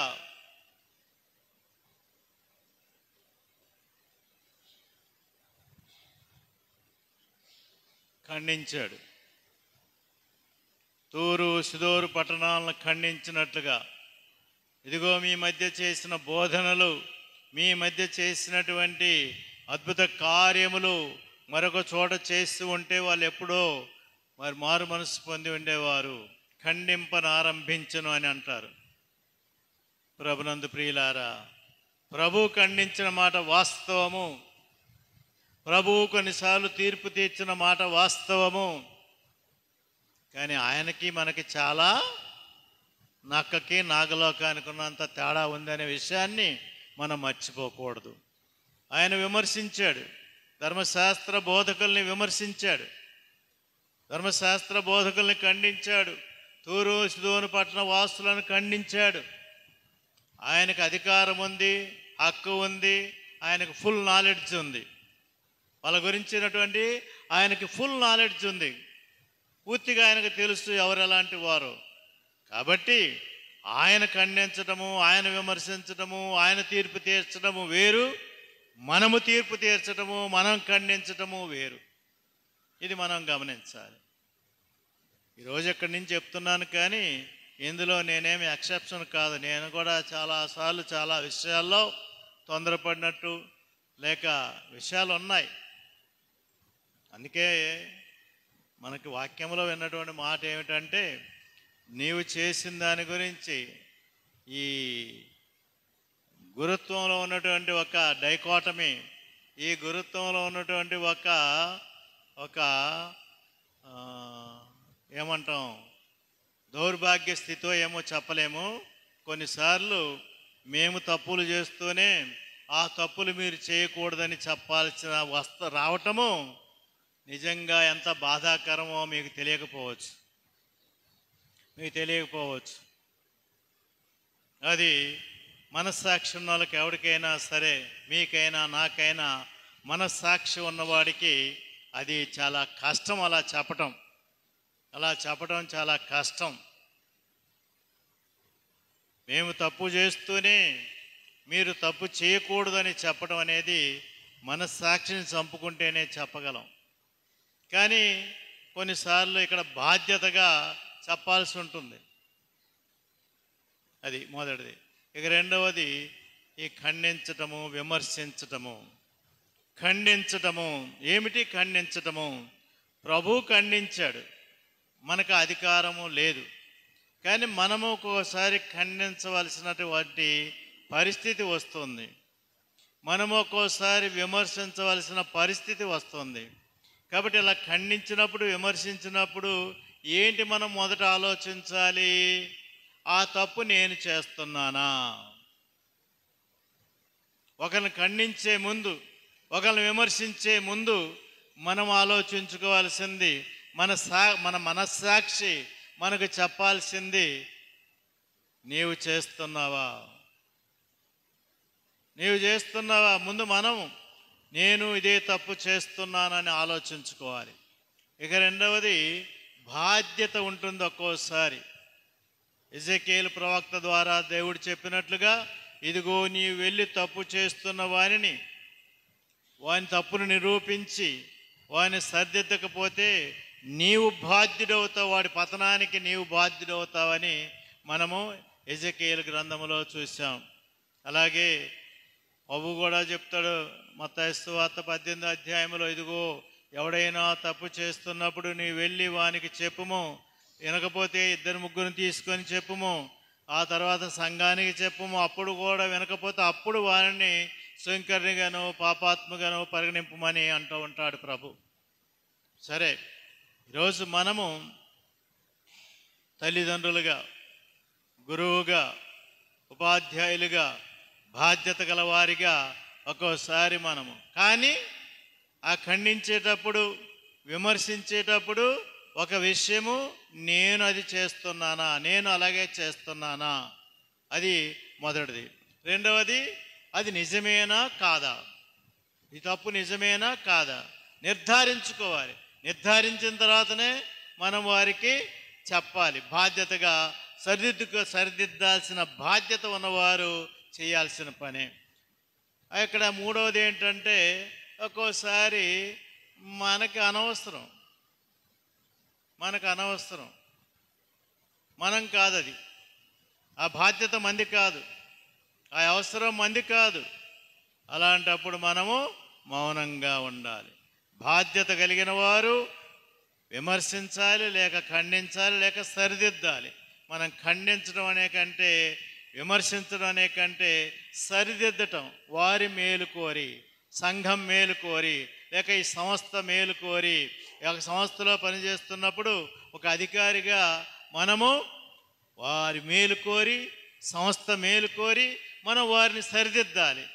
ఖండించాడు. తూరు సిదోరు పట్టణాలను ఖండించినట్లుగా ఇదిగో మీ మధ్య చేసిన బోధనలు, మీ మధ్య చేసినటువంటి అద్భుత కార్యములు మరొక చోట చేస్తూ ఉంటే వాళ్ళు ఎప్పుడో మరి మారు మనసు పొంది ఉండేవారు ఖండింపనారంభించను అని అంటారు. ప్రభునందు ప్రియులారా, ప్రభు ఖండించిన మాట వాస్తవము. ప్రభువు కొన్నిసార్లు తీర్పు తీర్చిన మాట వాస్తవము. కానీ ఆయనకి మనకి చాలా నక్కకి నాగలోకానికి ఉన్నంత తేడా ఉందనే విషయాన్ని మనం మర్చిపోకూడదు. ఆయన విమర్శించాడు, ధర్మశాస్త్ర బోధకుల్ని విమర్శించాడు, ధర్మశాస్త్ర బోధకుల్ని ఖండించాడు, తూరు సిదోను పట్టణ వాసులను ఖండించాడు. ఆయనకు అధికారం ఉంది, హక్కు ఉంది, ఆయనకు ఫుల్ నాలెడ్జ్ ఉంది. వాళ్ళ గురించినటువంటి ఆయనకి ఫుల్ నాలెడ్జ్ ఉంది. పూర్తిగా ఆయనకు తెలుసు ఎవరు ఎలాంటి వారు. కాబట్టి ఆయన ఖండించడము, ఆయన విమర్శించడము, ఆయన తీర్పు తీర్చడము వేరు, మనము తీర్పు తీర్చడము, మనం ఖండించడము వేరు. ఇది మనం గమనించాలి. ఈరోజు ఇక్కడి నుంచి చెప్తున్నాను, కానీ ఇందులో నేనేమి ఎక్సెప్షన్ కాదు. నేను కూడా చాలాసార్లు చాలా విషయాల్లో తొందరపడినట్టు లేక విషయాలు ఉన్నాయి. అందుకే మనకి వాక్యంలో విన్నటువంటి మాట ఏమిటంటే, నీవు చేసిన దాని గురించి ఈ గురుత్వంలో ఉన్నటువంటి ఒక డైకోటమీ, ఈ గురుత్వంలో ఉన్నటువంటి ఒక ఏమంటాం, దౌర్భాగ్య స్థితితో ఏమో చెప్పలేము. కొన్నిసార్లు మేము తప్పులు చేస్తూనే ఆ తప్పులు మీరు చేయకూడదని చెప్పాల్సిన రావటము నిజంగా ఎంత బాధాకరమో మీకు తెలియకపోవచ్చు. అది మనస్సాక్షి ఉన్న వాళ్ళకి, ఎవరికైనా సరే, మీకైనా నాకైనా మనస్సాక్షి ఉన్నవాడికి అది చాలా కష్టం. అలా చెప్పటం చాలా కష్టం. మేము తప్పు చేస్తూనే మీరు తప్పు చేయకూడదని చెప్పడం అనేది మనస్సాక్షిని చంపుకుంటేనే చెప్పగలం. కానీ కొన్నిసార్లు ఇక్కడ బాధ్యతగా చెప్పాల్సి ఉంటుంది. అది మొదటిది. ఇక రెండవది ఈ ఖండించటము, విమర్శించటము. ఏమిటి ఖండించటము? ప్రభు ఖండించాడు, మనకు అధికారము లేదు. కానీ మనము ఒక్కోసారి ఖండించవలసినటువంటి పరిస్థితి వస్తుంది, మనము ఒక్కోసారి విమర్శించవలసిన పరిస్థితి వస్తుంది. కాబట్టి ఇలా ఖండించినప్పుడు, విమర్శించినప్పుడు ఏంటి మనం మొదట ఆలోచించాలి? ఆ తప్పు నేను చేస్తున్నానా? ఒకరిని ఖండించే ముందు, ఒకరిని విమర్శించే ముందు మనం ఆలోచించుకోవాల్సింది, మన మనస్సాక్షి మనకు చెప్పాల్సింది, నీవు చేస్తున్నావా? ముందు నేను ఇదే తప్పు చేస్తున్నానని ఆలోచించుకోవాలి. ఇక రెండవది బాధ్యత ఉంటుంది. ఒక్కోసారి ఎజెకియేలు ప్రవక్త ద్వారా దేవుడు చెప్పినట్లుగా, ఇదిగో నీవు వెళ్ళి తప్పు చేస్తున్న వాని తప్పును నిరూపించి వాని సరిదిద్దకపోతే నీవు బాధ్యుడవుతావు, వాడి పతనానికి నీవు బాధ్యుడవుతావని మనము ఎజెకియేలు గ్రంథంలో చూసాం. అలాగే ప్రభు కూడా చెప్తాడు మత్తయి సువార్త 18వ అధ్యాయంలో, ఇదిగో ఎవడైనా తప్పు చేస్తున్నప్పుడు నీ వెళ్ళి వానికి చెప్పుము, వినకపోతే 2-3 తీసుకొని చెప్పుము, ఆ తర్వాత సంఘానికి చెప్పుము, అప్పుడు కూడా వినకపోతే అప్పుడు వారిని శంకరునిగాను పాపాత్మగాను పరిగణింపమని అంటూ ఉంటాడు ప్రభు. సరే, ఈరోజు మనము తల్లిదండ్రులుగా, గురువుగా, ఉపాధ్యాయులుగా, బాధ్యత గలవారిగా ఒక్కోసారి మనము కానీ ఆ ఖండించేటప్పుడు, విమర్శించేటప్పుడు ఒక విషయము, నేను అది చేస్తున్నానా, నేను అలాగే చేస్తున్నానా, అది మొదటిది. రెండవది, అది నిజమేనా కాదా, ఈ తప్పు నిజమేనా కాదా నిర్ధారించుకోవాలి. నిర్ధారించిన తర్వాతనే మనం వారికి చెప్పాలి. బాధ్యతగా సరిదిద్దాల్సిన బాధ్యత ఉన్నవారు చేయాల్సిన పనే. ఇక్కడ మూడవది ఏంటంటే, ఒక్కోసారి మనకు అనవసరం, మనం కాదు, అది ఆ బాధ్యత మంది కాదు, ఆ అవసరం మంది కాదు. అలాంటప్పుడు మనము మౌనంగా ఉండాలి. బాధ్యత కలిగిన వారు విమర్శించాలి, లేక ఖండించాలి, లేక సరిదిద్దాలి. మనం ఖండించడం అనే కంటే, విమర్శించడం అనే కంటే సరిదిద్దటం, వారి మేలు కోరి, సంఘం మేలు కోరి, లేక ఈ సంస్థ మేలు కోరి, ఒక సంస్థలో పనిచేస్తున్నప్పుడు ఒక అధికారిగా మనము వారి మేలు కోరి, సంస్థ మేలు కోరి మనం వారిని సరిదిద్దాలి.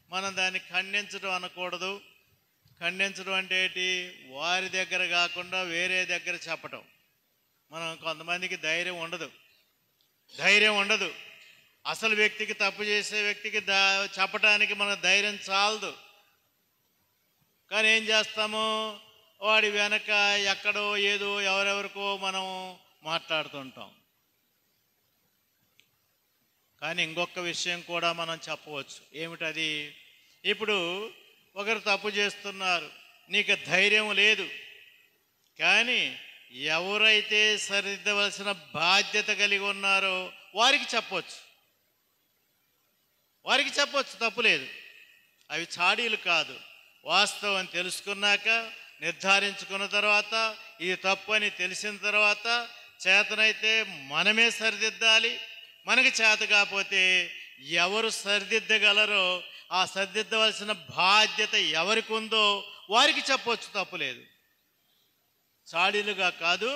మనం దాన్ని ఖండించడం అనకూడదు. ఖండించడం అంటే ఏంటి? వారి దగ్గర కాకుండా వేరే దగ్గర చెప్పటం. మనం కొంతమందికి ధైర్యం ఉండదు. అసలు వ్యక్తికి, తప్పు చేసే వ్యక్తికి చెప్పటానికి మన ధైర్యం చాలదు. కానీ ఏం చేస్తాము? వాడి వెనక ఎక్కడో ఏదో ఎవరెవరికో మనం మాట్లాడుతుంటాం. కానీ ఇంకొక విషయం కూడా మనం చెప్పవచ్చు. ఏమిటది? ఇప్పుడు ఒకరు తప్పు చేస్తున్నారు, నీకు ధైర్యం లేదు, కానీ ఎవరైతే సరిదిద్దవలసిన బాధ్యత కలిగి ఉన్నారో వారికి చెప్పవచ్చు, తప్పు లేదు. అవి చాడీలు కాదు. వాస్తవం తెలుసుకున్నాక, నిర్ధారించుకున్న తర్వాత, ఇది తప్పు అని తెలిసిన తర్వాత చేతనైతే మనమే సరిదిద్దాలి. మనకి చేత కాకపోతే ఎవరు సరిదిద్దగలరో, ఆ సరిదిద్దవలసిన బాధ్యత ఎవరికి ఉందో వారికి చెప్పవచ్చు, తప్పులేదు. చాడీలుగా కాదు,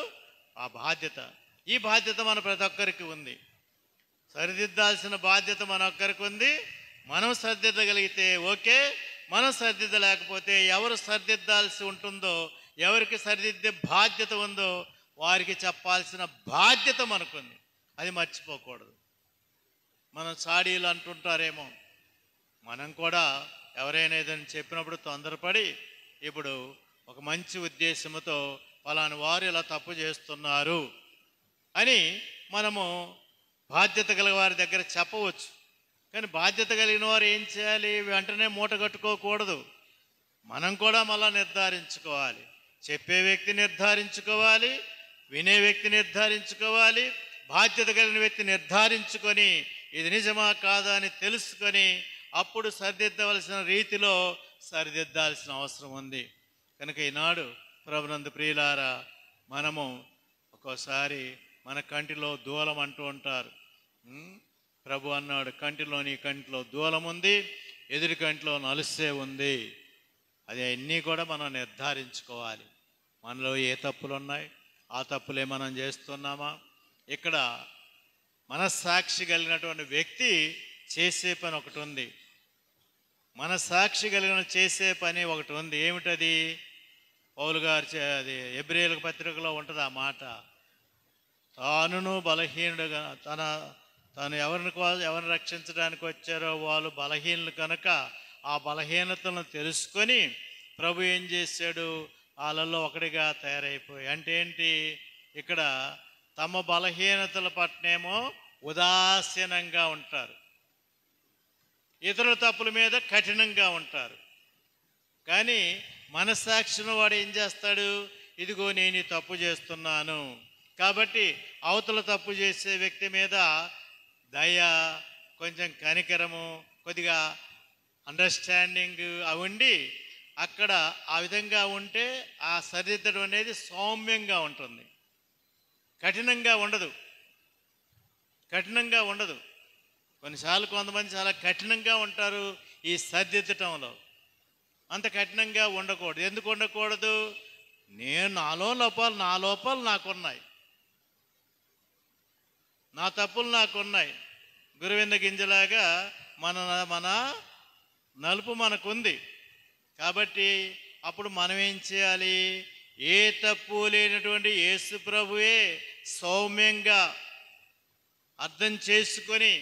ఆ బాధ్యత. ఈ బాధ్యత మన ప్రతి ఒక్కరికి ఉంది. సరిదిద్దాల్సిన బాధ్యత మన ఒక్కరికి ఉంది. మనం సరిదిద్దగలిగితే ఓకే, మనం సరిదిద్దలేకపోతే ఎవరు సరిదిద్దాల్సి ఉంటుందో, ఎవరికి సరిదిద్దే బాధ్యత ఉందో వారికి చెప్పాల్సిన బాధ్యత మనకుంది. అది మర్చిపోకూడదు. మనం చాడీలు అంటుంటారేమో, మనం కూడా ఎవరైనా ఏదైనా చెప్పినప్పుడు తొందరపడి, ఇప్పుడు ఒక మంచి ఉద్దేశంతో ఫలాని వారు ఇలా తప్పు చేస్తున్నారు అని మనము బాధ్యత కలిగిన వారి దగ్గర చెప్పవచ్చు. కానీ బాధ్యత కలిగిన వారు ఏం చేయాలి? వెంటనే మూట కట్టుకోకూడదు. మనం కూడా మళ్ళా నిర్ధారించుకోవాలి. చెప్పే వ్యక్తి నిర్ధారించుకోవాలి, వినే వ్యక్తి నిర్ధారించుకోవాలి, బాధ్యత కలిగిన వ్యక్తి నిర్ధారించుకొని ఇది నిజమా కాదా అని తెలుసుకొని అప్పుడు సరిదిద్దవలసిన రీతిలో సరిదిద్దాల్సిన అవసరం ఉంది. కనుక ఈనాడు ప్రభునందు ప్రియులారా, మనము ఒక్కోసారి మన కంటిలో దూలం అంటూ ఉంటారు. ప్రభు అన్నాడు, నీ కంటిలో దూలం ఉంది, ఎదుటి కంటిలో నలుసే ఉంది. అది అన్నీ కూడా మనం నిర్ధారించుకోవాలి. మనలో ఏ తప్పులు ఉన్నాయి, ఆ తప్పులే మనం చేస్తున్నామా? ఇక్కడ మనస్సాక్షి కలిగినటువంటి వ్యక్తి చేసే పని ఒకటి ఉంది. మనస్సాక్షి కలిగిన చేసే పని ఒకటి ఉంది. ఏమిటది? పౌలు గారు అది హెబ్రీయుల పత్రికలో ఉంటుంది ఆ మాట. తానును బలహీనుడుగా, తను ఎవరిని రక్షించడానికి వచ్చారో వాళ్ళు బలహీనులు కనుక ఆ బలహీనతలను తెలుసుకొని ప్రభు ఏం చేశాడు? వాళ్ళల్లో ఒకటిగా తయారైపోయి. అంటే ఏంటి? ఇక్కడ తమ బలహీనతల పట్నేమో ఉదాసీనంగా ఉంటారు, ఇతరుల తప్పుల మీద కఠినంగా ఉంటారు. కానీ మనస్సాక్షిని వాడు ఏం చేస్తాడు? ఇదిగో నేను ఈ తప్పు చేస్తున్నాను కాబట్టి అవతల తప్పు చేసే వ్యక్తి మీద దయ, కొంచెం కనికరము, కొద్దిగా అండర్స్టాండింగ్ అవి ఉండి అక్కడ ఆ విధంగా ఉంటే ఆ సరిదిద్దడం అనేది సౌమ్యంగా ఉంటుంది. కఠినంగా ఉండదు. కొన్నిసార్లు కొంతమంది చాలా కఠినంగా ఉంటారు ఈ సరిదిద్దటంలో. అంత కఠినంగా ఉండకూడదు. ఎందుకు ఉండకూడదు? నా లోపాలు నాకున్నాయి, నా తప్పులు నాకున్నాయి. గురువింద గింజలాగా మన నలుపు మనకుంది. కాబట్టి అప్పుడు మనం ఏం చేయాలి? ఏ తప్పు లేనటువంటి యేసు ప్రభువే సౌమ్యంగా అర్థం చేసుకొని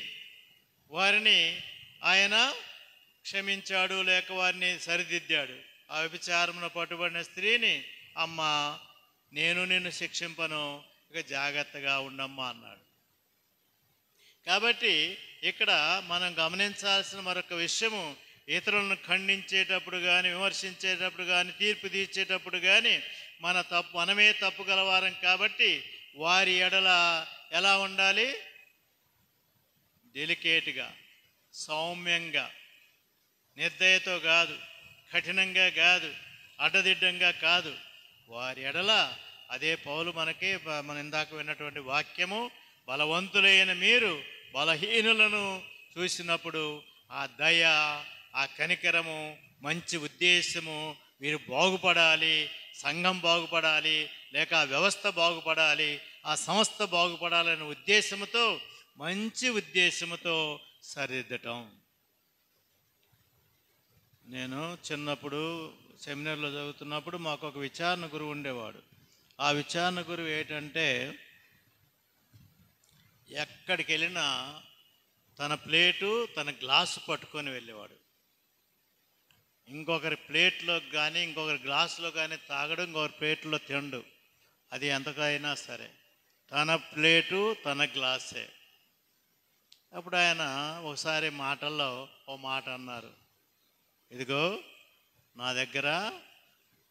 వారిని ఆయన క్షమించాడు, లేక వారిని సరిదిద్దాడు. ఆ వ్యభిచారమున పట్టుబడిన స్త్రీని, అమ్మా నేను నిన్ను శిక్షింపను, ఇక జాగ్రత్తగా ఉండమ్మా అన్నాడు. కాబట్టి ఇక్కడ మనం గమనించాల్సిన మరొక విషయము, ఇతరులను ఖండించేటప్పుడు కానీ, విమర్శించేటప్పుడు కానీ, తీర్పు తీర్చేటప్పుడు కానీ మనమే తప్పు గలవారం కాబట్టి వారి ఎడల ఎలా ఉండాలి? డెలికేట్గా, సౌమ్యంగా, నిర్దయతో కాదు, కఠినంగా కాదు, అడ్డదిడ్డంగా కాదు, వారి ఎడల అదే పౌలు మనకి మన ఇందాక విన్నటువంటి వాక్యము, బలవంతులైన మీరు బలహీనులను చూసినప్పుడు ఆ దయ, ఆ కనికరము, మంచి ఉద్దేశము, మీరు బాగుపడాలి, సంఘం బాగుపడాలి, లేక ఆ వ్యవస్థ బాగుపడాలి, ఆ సంస్థ బాగుపడాలనే ఉద్దేశంతో, మంచి ఉద్దేశంతో సరిదిద్దటం. నేను చిన్నప్పుడు సెమినార్లో చదువుతున్నప్పుడు మాకు ఒక విచారణ గురువు ఉండేవాడు. ఆ విచారణ గురువు ఏంటంటే, ఎక్కడికి వెళ్ళినా తన ప్లేటు తన గ్లాసు పట్టుకొని వెళ్ళేవాడు. ఇంకొకరి ప్లేట్లో కానీ ఇంకొకరి గ్లాసులో కానీ తాగడం, ఇంకొకరి ప్లేట్లో తినడు. అది ఎంతకైనా సరే తన ప్లేటు తన గ్లాసే. అప్పుడు ఆయన ఒకసారి మాటల్లో ఓ మాట అన్నారు, ఇదిగో నా దగ్గర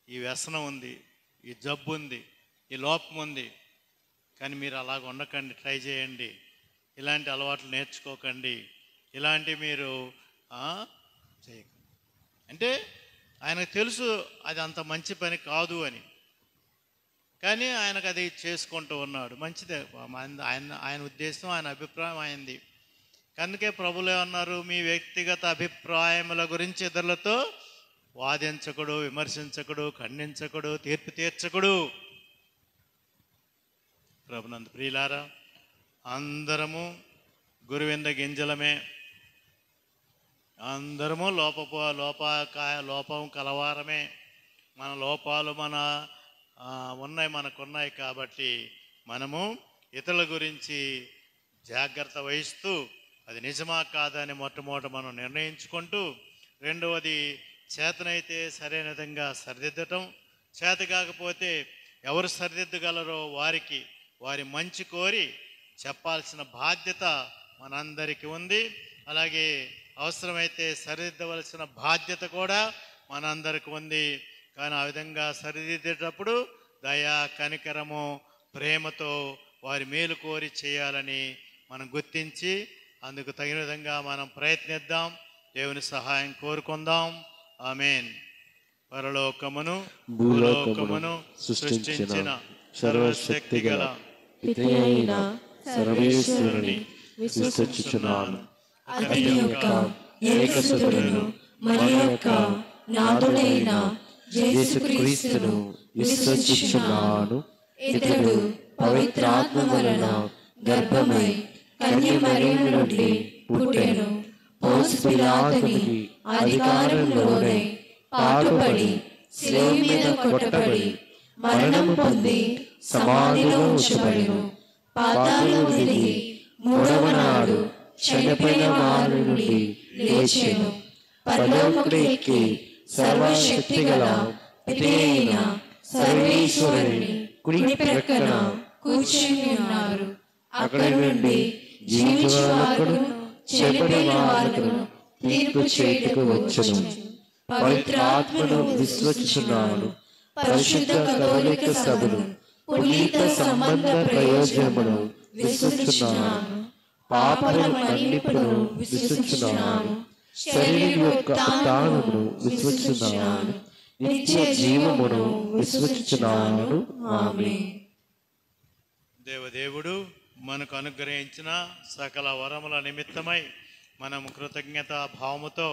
ఈ వ్యసనం ఉంది, ఈ జబ్బు ఉంది, ఈ లోపం ఉంది, కానీ మీరు అలాగ ఉండకండి, ట్రై చేయండి, ఇలాంటి అలవాట్లు నేర్చుకోకండి, ఇలాంటి మీరు చేయకండి. అంటే ఆయనకు తెలుసు అది అంత మంచి పని కాదు అని, కానీ ఆయనకు అది చేసుకుంటూ ఉన్నాడు. మంచిదే, ఆయన ఉద్దేశం, ఆయన అభిప్రాయం ఆయనది. అందుకే ప్రభులు ఏమన్నారు, మీ వ్యక్తిగత అభిప్రాయముల గురించి ఇతరులతో వాదించకుడు, విమర్శించకుడు, ఖండించకుడు, తీర్పు తీర్చకుడు. ప్రభునందు ప్రియులారా, అందరము గురువింద గింజలమే, అందరము లోపం కలవారమే. మన లోపాలు మనకున్నాయి కాబట్టి మనము ఇతరుల గురించి జాగ్రత్త వహిస్తూ అది నిజమా కాదని మొట్టమొదట మనం నిర్ణయించుకుంటూ, రెండవది చేతనైతే సరైన విధంగా సరిదిద్దటం, చేత కాకపోతే ఎవరు సరిదిద్దగలరో వారి మంచి కోరి చెప్పాల్సిన బాధ్యత మనందరికీ ఉంది. అలాగే అవసరమైతే సరిదిద్దవలసిన బాధ్యత కూడా మనందరికీ ఉంది. కానీ ఆ విధంగా సరిదిద్దేటప్పుడు దయా, కనికరము, ప్రేమతో వారి మేలు కోరి చేయాలని మనం గుర్తించి అందుకు తగిన విధంగా మనం ప్రయత్నిద్దాం. దేవుని సహాయం కోరుకుందాం. ఆమేన్. పరలోకమును భూలోకమును సృష్టించిన సర్వశక్తి గల పితయైన సర్వేశ్వరుని విశ్వసించుచున్నాను. అతని యొక్క ఏకసుతులను మన యొక్క నాథుడైన యేసుక్రీస్తును విశ్వసించుచున్నాను. ఇతడు పవిత్రాత్మ వలన గర్భమై కన్య మరియమ్మ నుండి పుట్టెను. పోన్సు పిలాతుని అధికారంలోనే పాటుపడి శిలువ మీద కొట్టబడి మరణం పొంది సమాధిలో ఉంచబడెను. పాతాళం దిగి మూడవ నాడు చనిపోయిన వారి నుండి లేచెను. పరలోకమునకు ఎక్కి సర్వశక్తి గల పితయైన సర్వేశ్వరుని కుడి ప్రక్కన కూర్చుని ఉన్నారు. అక్కడి నుండి జీవించు వారును చనిపోయిన వారును తీర్పు చేయుటకు వచ్చును. పవిత్రాత్మను విశ్వసించుచున్నాను. పరిశుద్ధ కథోలిక సభను పునీత సంబంధ ప్రయోజనమును విశ్వసించుచున్నాను. పాపల మన్నిపును విశ్వసించుచున్నాను. శరీర యొక్క ఉత్థానమును విశ్వసించుచున్నాను. నిత్య జీవమును విశ్వసించుచున్నాను. ఆమేన్. దేవదేవుడు మనకు అనుగ్రహించిన సకల వరముల నిమిత్తమై మనం కృతజ్ఞత భావముతో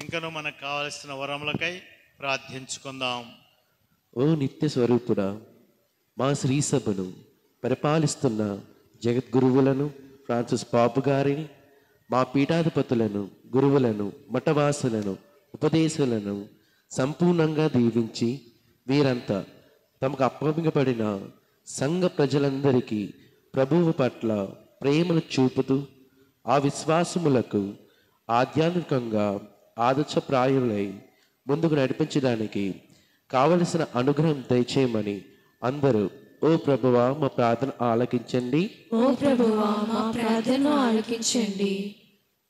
ఇంకను మనకు కావలసిన వరములకై ప్రార్థించుకుందాం. ఓ నిత్య స్వరూపుడా, మా శ్రీ సభను పరిపాలిస్తున్న జగద్గురువులను, ఫ్రాన్సిస్ పాపు గారిని, మా పీఠాధిపతులను, గురువులను, మఠవాసులను, ఉపదేశాలను సంపూర్ణంగా దీవించి వీరంతా తమకు అప్పగింపబడిన సంఘ ప్రజలందరికీ ప్రభువు పట్ల ప్రేమను చూపుతూ ఆ విశ్వాసములకు ఆధ్యాత్మికంగా ఆదర్శప్రాయులై ముందుకు నడిపించడానికి కావలసిన అనుగ్రహం దయచేయమని అందరూ ఓ ప్రభువా మా ప్రార్థన ఆలకించండి. ఓ ప్రభువా మా ప్రార్థన ఆలకించండి.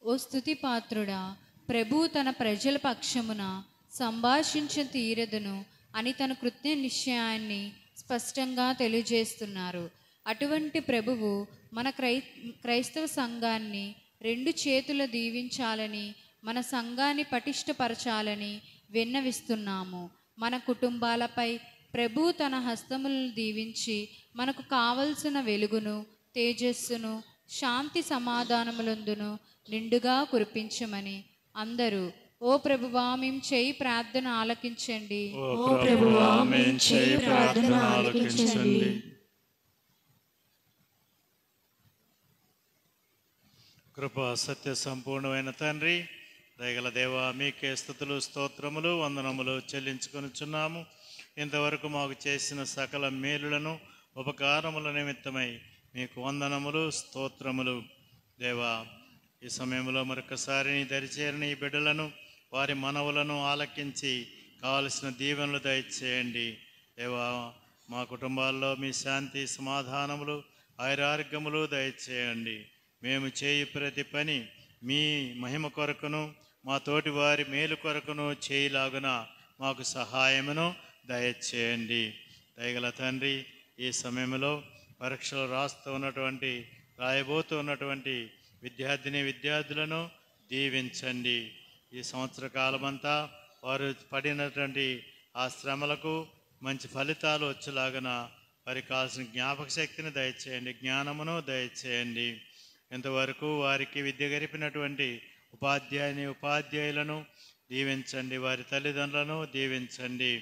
ఓ స్తుతి పాత్రుడా, ప్రభువు తన ప్రజల పక్షమున సంభాషించ తీరదును అని తన కృత్య నిశ్చయాన్ని స్పష్టంగా తెలియజేస్తున్నారు. అటువంటి ప్రభువు మన క్రైస్తవ సంఘాన్ని రెండు చేతుల దీవించాలని, మన సంఘాన్ని పటిష్టపరచాలని విన్నవిస్తున్నాము. మన కుటుంబాలపై, ప్రభు తన హస్తములను దీవించి మనకు కావలసిన వెలుగును, తేజస్సును, శాంతి సమాధానములందును నిండుగా కురిపించమని అందరూ ఓ ప్రభువా మేము చేయి ప్రార్థన ఆలకించండి. ఓ ప్రభువా మేము చేయి ప్రార్థన ఆలకించండి. కృపా సత్య సంపూర్ణమైన తండ్రి, దయగల దేవా, మీకే స్తుతులు, స్తోత్రములు, వందనములు చెల్లించుకొనుచున్నాము. ఇంతవరకు మాకు చేసిన సకల మేలులను, ఉపకారముల నిమిత్తమై మీకు వందనములు, స్తోత్రములు. దేవా, ఈ సమయంలో మరొకసారి నీ దరిచేరిన ఈ బిడ్డలను, వారి మనవులను ఆలకించి కావలసిన దీవెనలు దయచేయండి. దేవా, మా కుటుంబాల్లో మీ శాంతి సమాధానములు, ఆయురారోగ్యములు దయచేయండి. మేము చేయు ప్రతి పని మీ మహిమ కొరకును, మా తోటి వారి మేలు కొరకును చేయలాగున మాకు సహాయమును దయచేయండి. దయగల తండ్రి, ఈ సమయంలో పరీక్షలు రాయబోతూ ఉన్నటువంటి విద్యార్థులను దీవించండి. ఈ సంవత్సర కాలమంతా వారు పడినటువంటి ఆ శ్రమలకు మంచి ఫలితాలు వచ్చేలాగన వారికి కావాల్సిన జ్ఞాపక శక్తిని దయచేయండి, జ్ఞానమును దయచేయండి. ఇంతవరకు వారికి విద్య గరిపినటువంటి ఉపాధ్యాయులను దీవించండి, వారి తల్లిదండ్రులను దీవించండి.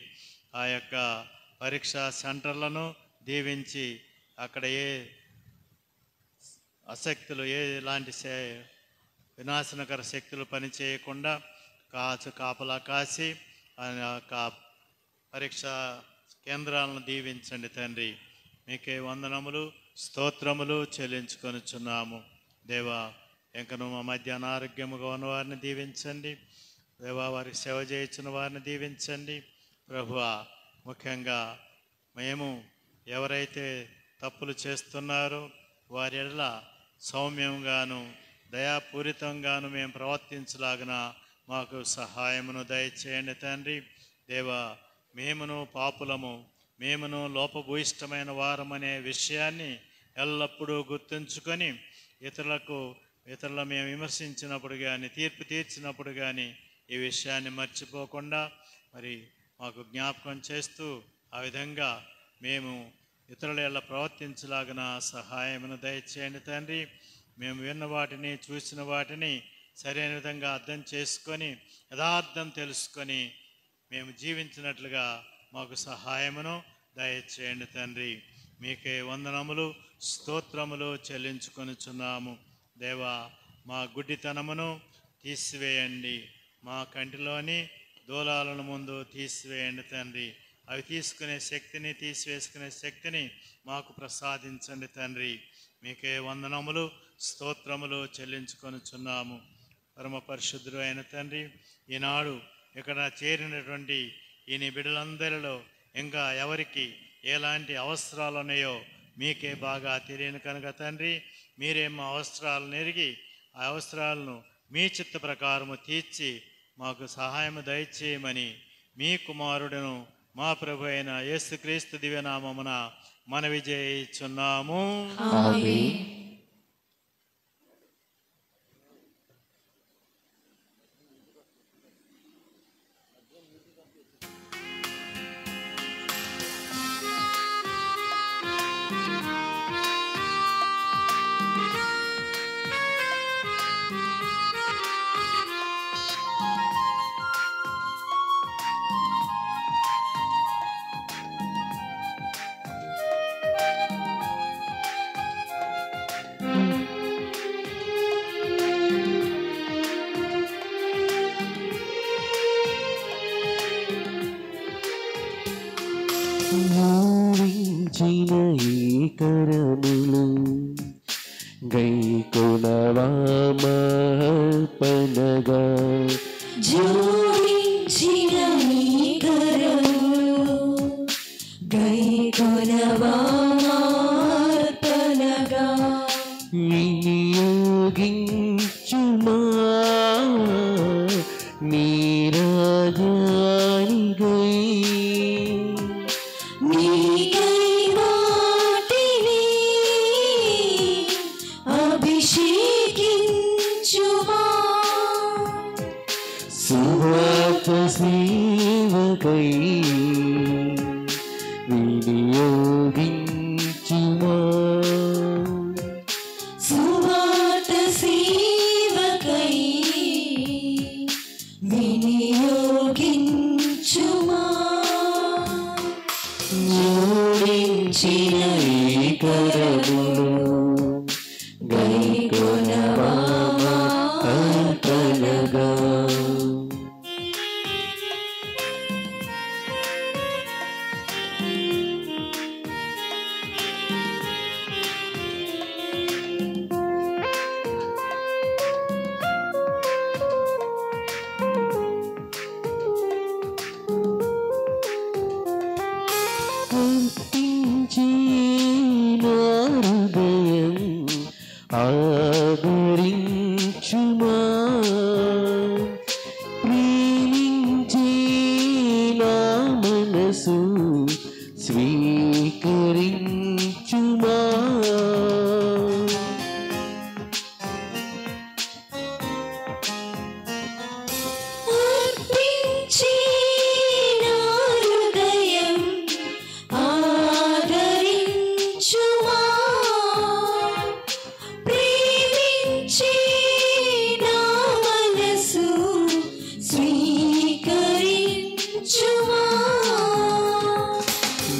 ఆ యొక్క పరీక్షా సెంటర్లను దీవించి అక్కడ ఏ అశక్తులు, ఎలాంటి వినాశనకర శక్తులు పనిచేయకుండా కాపలా కాసి పరీక్షా కేంద్రాలను దీవించండి తండ్రి. మీకే వందనములు, స్తోత్రములు చెల్లించుకొనుచున్నాము. దేవా, ఇంకను మా మధ్య అనారోగ్యముగా ఉన్నవారిని దీవించండి. దేవా, వారికి సేవ చేయించిన వారిని దీవించండి. ప్రభువా, ముఖ్యంగా మేము ఎవరైతే తప్పులు చేస్తున్నారో వారి ఎడల సౌమ్యంగాను దయాపూరితంగాను మేము ప్రవర్తించలాగిన మాకు సహాయమును దయచేయండి తండ్రి. దేవా, మేమును పాపులము, మేమును లోపభూయిష్టమైన వారమనే విషయాన్ని ఎల్లప్పుడూ గుర్తుంచుకొని ఇతరుల మేము విమర్శించినప్పుడు కానీ, తీర్పు తీర్చినప్పుడు కానీ ఈ విషయాన్ని మర్చిపోకుండా మరి మాకు జ్ఞాపకం చేస్తూ ఆ విధంగా మేము ఇతరుల ఎలా ప్రవర్తించలాగిన సహాయమును దయచేయండి తండ్రి. మేము విన్న వాటిని, చూసిన వాటిని సరైన విధంగా అర్థం చేసుకొని, యథార్థం తెలుసుకొని మేము జీవించినట్లుగా మాకు సహాయమును దయచేయండి తండ్రి. మీకే వందనములు, స్తోత్రములు చెల్లించుకొనుచున్నాము. దేవా, మా గుడ్డితనమును తీసివేయండి, మా కంటిలోని దూలాలను ముందు తీసివేయండి తండ్రి. అవి తీసివేసుకునే శక్తిని మాకు ప్రసాదించండి తండ్రి. మీకే వందనములు, స్తోత్రములు చెల్లించుకొనుచున్నాము. పరమ పరిశుద్ధుడు అయిన తండ్రి, ఈనాడు ఇక్కడ చేరినటువంటి ఈ నీ బిడ్డలందరిలో ఇంకా ఎవరికి ఎలాంటి అవసరాలు ఉన్నాయో మీకే బాగా తెలియను కనుక తండ్రి, మీరే మా అవసరాలను ఎరిగి ఆ అవసరాలను మీ చిత్త ప్రకారము తీర్చి మాకు సహాయము దయచేయమని మీ కుమారుడును మా ప్రభు అయిన యేసుక్రీస్తు దివ్యనామమున మనవి చేయుచున్నాము. ఆమేన్. ఊరించిన ఈ కరములు గైకొనవా మార్పనగా, జోడించిన ఈ కరములు గైకొనవా మార్పనగా, వినియోగించుమా నీ రాజానికై, నీకై వాటిని అభిషేకించుమా, సువార్త సేవకై జోడించిన ఈ కరములు గైకొనవా మా అర్పణగా. ఆదరించుమా ప్రేమించే నా మనసు స్వీకరించుమా. అర్పించి నా హృదయం ఆదరించుమా ప్రేమించి నా మనసు స్వీకరించుమా.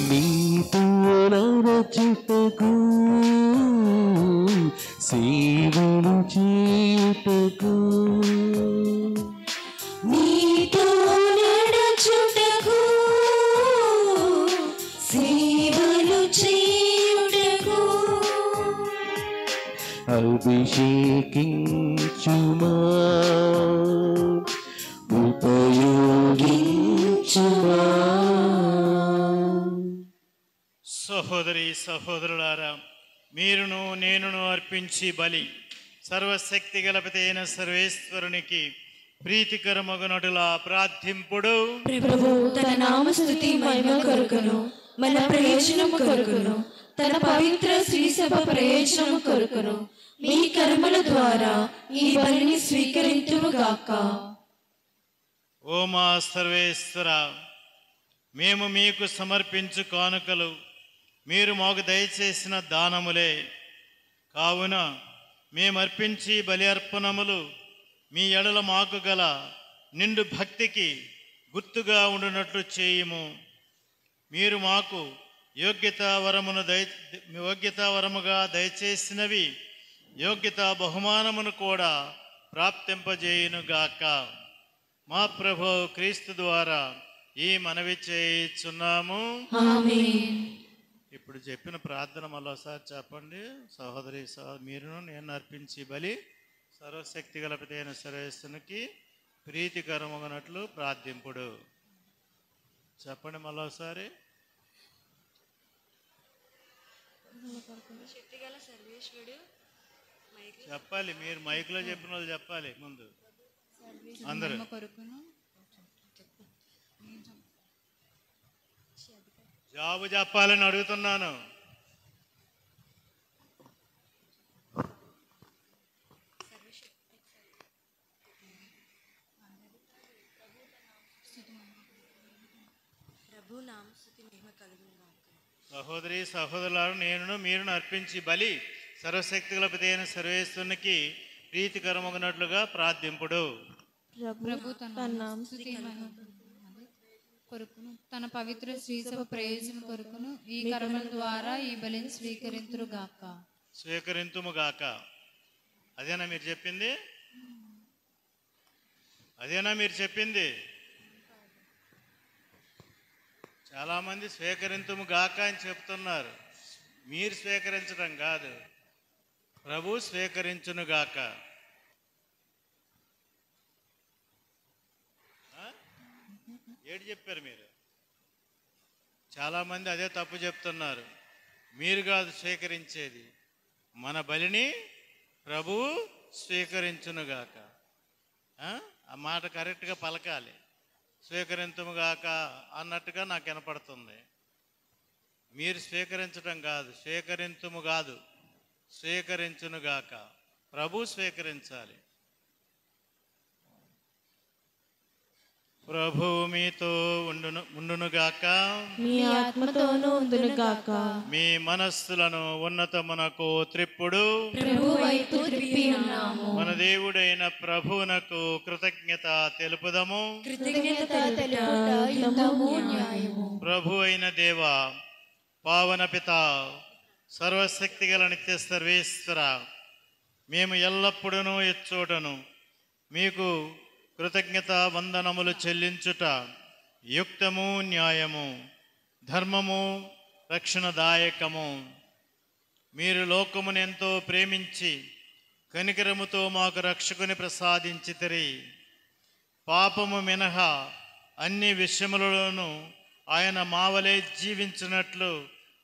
నీతో నడచుటకు సేవలు చేయుటకు నీతో నడచుటకు సేవలు చేయుటకు అభిషేకించుమా ఉపయోగించుమా. సహోదరి సహోదరులారా, మీరును నేనును అర్పించి బలి సర్వశక్తి గలపతి అయిన సర్వేశ్వరునికి ప్రీతికరమగునటులా ప్రార్థింపుడు. ప్రభు తన నామస్తుతి మహిమ కొరకును మన ప్రయోజనం కొరకును తన పవిత్ర శ్రీసభ ప్రయోజనం కొరకును మీ కర్మల ద్వారా ఈ బలిని స్వీకరింతును గాక. ఓ మా సర్వేశ్వర, మేము మీకు సమర్పించు కానుకలు మీరు మాకు దయచేసిన దానములే కావున మేమర్పించి బలి అర్పణములు మీ ఎడల మాకు గల నిండు భక్తికి గుర్తుగా ఉండునట్లు చేయుము. మీరు మాకు యోగ్యతావరముగా దయచేసినవి యోగ్యతా బహుమానమును కూడా ప్రాప్తింపజేయునుగాక. మా ప్రభు క్రీస్తు ద్వారా ఈ మనవి చేయుచున్నాము. ఆమేన్. ఇప్పుడు చెప్పిన ప్రార్థన మరోసారి చెప్పండి. సహోదరి మీరును నేను అర్పించి బలి సర్వశక్తి గలపతి అయిన సర్వేశ్వరునికి ప్రీతికరమగునట్లు ప్రార్థింపుడు. చెప్పండి మరోసారి. చెప్పాలి, మీరు మైక్లో చెప్పిన వాళ్ళు చెప్పాలి ముందు అందరూ. కొరకును జాబు చెప్పాలని అడుగుతున్నాను. సహోదరి సహోదరులారు, నేను మీరును అర్పించి బలి సర్వశక్తి గలపతి అయిన సర్వేశ్వరునికి ప్రీతికరమగునట్లుగా ప్రార్థింపుడు. ప్రభు తన స్తుతి మహిమ కొరకును తన పవిత్ర శ్రీసభ ప్రయోజనం కొరకును ఈ కర్మల ద్వారా ఈ బలిని స్వీకరింతురుగాక. స్వీకరింతుముగాక. అదేనా మీరు చెప్పింది? అదేనా మీరు చెప్పింది? చాలామంది స్వీకరింతుముగాక అని చెప్తున్నారు. మీరు స్వీకరించడం కాదు, ప్రభు స్వీకరించునుగాక. ఏడు చెప్పారు మీరు. చాలామంది అదే తప్పు చెప్తున్నారు. మీరు కాదు స్వీకరించేది, మన బలిని ప్రభువు స్వీకరించునుగాక. ఆ మాట కరెక్ట్గా పలకాలి. స్వీకరించుముగాక అన్నట్టుగా నాకు వినపడుతుంది. మీరు స్వీకరించడం కాదు, స్వీకరించుము కాదు, స్వీకరించునుగాక. ప్రభు స్వీకరించాలి. ప్రభువు మీతో ఉండునుగాక. మీ ఆత్మతోనూ ఉండునుగాక. మీ మనస్సులను ఉన్నతమునకు త్రిప్పుడు ప్రభు వైపు త్రిప్పి ఉన్నాము. మన దేవుడైన ప్రభువునకు కృతజ్ఞత తెలుపుదము. కృతజ్ఞత తెలుపుట యుక్తము, న్యాయము. ప్రభు అయిన దేవ, పావన పిత, సర్వశక్తిగల నిత్య సర్వేశ్వర, మేము ఎల్లప్పుడూ ఎచ్చోటను మీకు కృతజ్ఞత వందనములు చెల్లించుట యుక్తము, న్యాయము, ధర్మము, రక్షణదాయకము. మీరు లోకమును ఎంతో ప్రేమించి కనికరముతో మాకు రక్షకుని ప్రసాదించితిరి. పాపము మినహా అన్ని విషయములలోనూ ఆయన మావలే జీవించినట్లు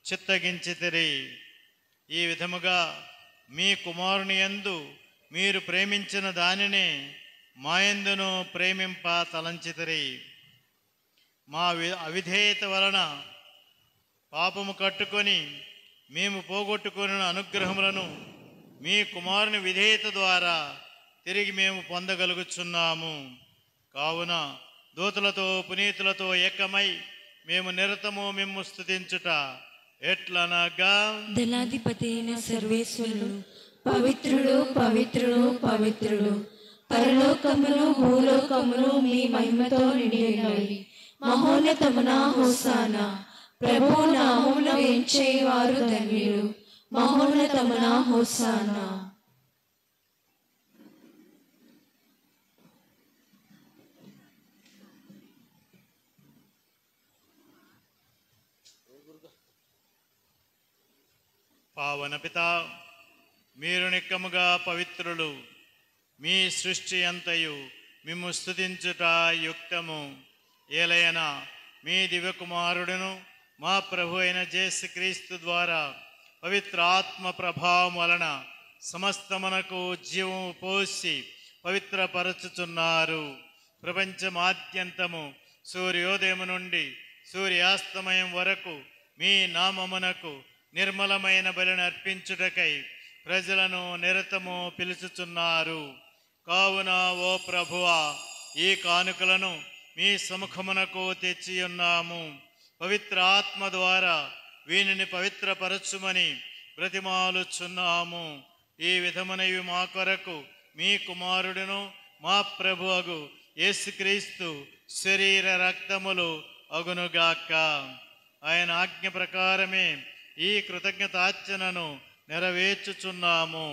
చిత్తగించితిరి. ఈ విధముగా మీ కుమారుని యందు మీరు ప్రేమించిన దానినే మాయందును ప్రేమింప తలంచితిరి. మా అవిధేయత వలన పాపము కట్టుకొని మేము పోగొట్టుకున్న అనుగ్రహములను మీ కుమారుని విధేయత ద్వారా తిరిగి మేము పొందగలుగుచున్నాము. కావున దూతలతో పునీతులతో ఏకమై మేము నిరతము మిమ్ము స్తుతించుట ఎట్లనగా, దళాధిపతి అయిన సర్వేశ్వరుడు పవిత్రుడు, పవిత్రుడు, పవిత్రుడు, పరలోకమును భూలోకమును మీ మహిమతో నిండినవి. మహోన్నతమున హోసానా. ప్రభు నామమున వేంచేవారు ధన్యులు. మహోన్నతమున హోసానా. పావన పిత, మీరు నిక్కముగా పవిత్రులు. మీ సృష్టి అంతయు మిమ్ము స్తుతించుట యుక్తము. ఏలయనా మీ దివ్యకుమారుడును మా ప్రభు అయిన యేసుక్రీస్తు ద్వారా పవిత్ర ఆత్మ ప్రభావం వలన సమస్తమునకు జీవము పోసి పవిత్రపరచుచున్నారు. ప్రపంచమాద్యంతము సూర్యోదయము నుండి సూర్యాస్తమయం వరకు మీ నామమునకు నిర్మలమైన బలిని అర్పించుటకై ప్రజలను నిరతము పిలుచుచున్నారు. కావున ఓ ప్రభువా, ఈ కానుకలను మీ సముఖమునకు తెచ్చియున్నాము. పవిత్ర ఆత్మ ద్వారా వీనిని పవిత్రపరచుమని బ్రతిమాలుచున్నాము. ఈ విధమునవి మా కొరకు మీ కుమారుడును మా ప్రభువగు యేసుక్రీస్తు శరీర రక్తములు అగునుగాక. ఆయన ఆజ్ఞ ప్రకారమే ఈ కృతజ్ఞతార్చనను నెరవేర్చుచున్నాము.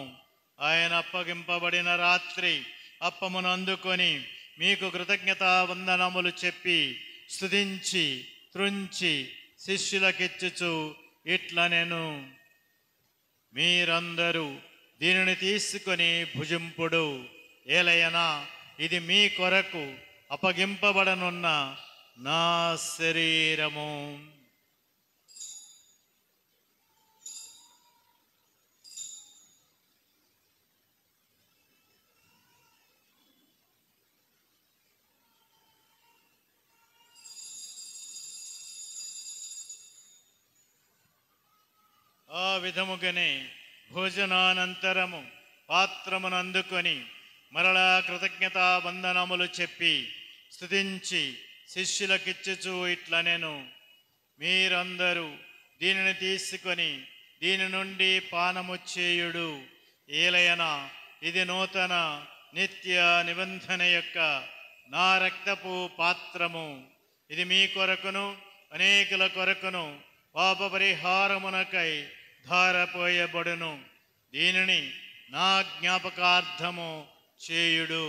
ఆయన అప్పగింపబడిన రాత్రి అప్పమును అందుకొని మీకు కృతజ్ఞతా వందనములు చెప్పి స్తుతించి త్రుంచి శిష్యులకిచ్చుచు ఇట్లనెను, మీరందరూ దీనిని తీసుకొని భుజింపుడు. ఏలయనా ఇది మీ కొరకు అప్పగింపబడనున్న నా శరీరము. ఆ విధముగానే భోజనానంతరము పాత్రమును అందుకొని మరలా కృతజ్ఞతా వందనములు చెప్పి స్తుతించి శిష్యులకిచ్చుచు ఇట్లనెను, మీరందరూ దీనిని తీసుకొని దీని నుండి పానము చేయుడు. ఏలయనా ఇది నూతన నిత్య నిబంధన యొక్క నా రక్తపు పాత్రము. ఇది మీ కొరకును అనేకుల కొరకును పాప పరిహారమునకై ధారపోయబడును. దీనిని నా జ్ఞాపకార్థము చేయుడు.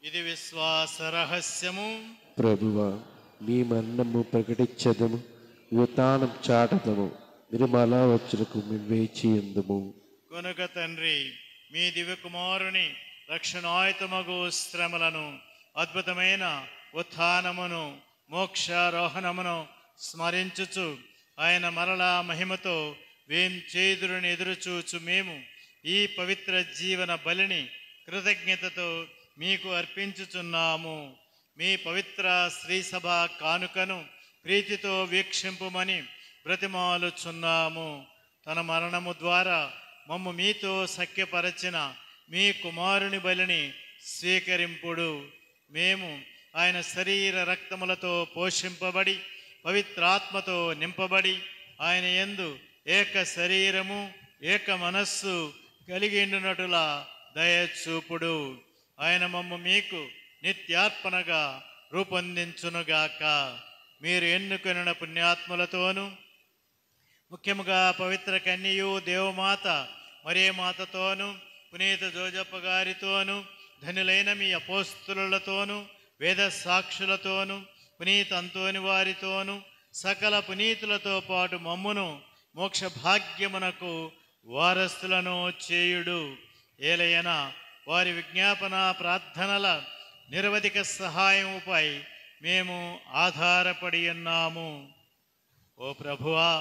ఇది విశ్వాస రహస్యము. ప్రభువా, మీ మరణము ప్రకటించదము, యుతానం చాటదము, మీరు మళ్ళా వచ్చుటకు మేము వేచి ఉందుము. కనుక తండ్రి, మీ దివ్య కుమారుని రక్షణాయుతమగు శ్రమలను, అద్భుతమైన ఉత్థానమును, మోక్షారోహణమును స్మరించుచు ఆయన మరలా మహిమతో వేం చేదురుని ఎదురుచూచు మేము ఈ పవిత్ర జీవన బలిని కృతజ్ఞతతో మీకు అర్పించుచున్నాము. మీ పవిత్ర శ్రీసభ కానుకను ప్రీతితో వీక్షింపుమని బ్రతిమాలుచున్నాము. తన మరణము ద్వారా మమ్ము మీతో సఖ్యపరచిన మీ కుమారుని బలిని స్వీకరింపుడు. మేము ఆయన శరీర రక్తములతో పోషింపబడి పవిత్రాత్మతో నింపబడి ఆయన యందు ఏక శరీరము ఏక మనస్సు కలిగిండునటులా దయచూపుడు. ఆయన మమ్ము మీకు నిత్యార్పణగా రూపొందించునుగాక. మీరు ఎన్నుకొనిన పుణ్యాత్ములతోనూ ముఖ్యముగా పవిత్ర కన్యయు దేవమాత మరియ మాతతోనూ పునీత జోజప్ప గారితోనూ ధనులైన మీ అపోస్తులతోనూ వేద సాక్షులతోనూ పునీత అంతోని వారితోనూ సకల పునీతులతో పాటు మమ్మును మోక్ష భాగ్యమునకు వారసులను చేయుడు. ఏలయన వారి విజ్ఞాపన ప్రార్థనల నిరవధిక సహాయముపై మేము ఆధారపడి ఉన్నాము. ఓ ప్రభువా,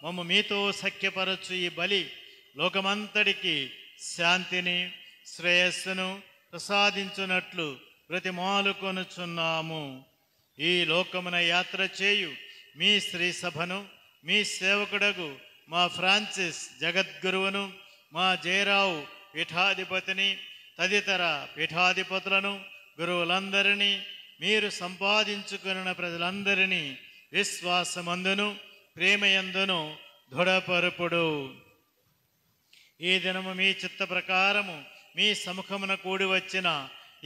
మమ్ము మీతో సఖ్యపరచు ఈ బలి లోకమంతటికి శాంతిని శ్రేయస్సును ప్రసాదించునట్లు బ్రతిమాలుకొనుచున్నాము. ఈ లోకమున యాత్ర చేయు మీ శ్రీ సభను మీ సేవకుడగు మా ఫ్రాన్సిస్ జగద్గురువును మా జయరావు పీఠాధిపతిని తదితర పీఠాధిపతులను గురువులందరినీ మీరు సంపాదించుకున్న ప్రజలందరినీ విశ్వాసమందును ప్రేమయందును దృఢపరుపుడు. ఈ దినము మీ చిత్త ప్రకారము మీ సముఖమున కూడి వచ్చిన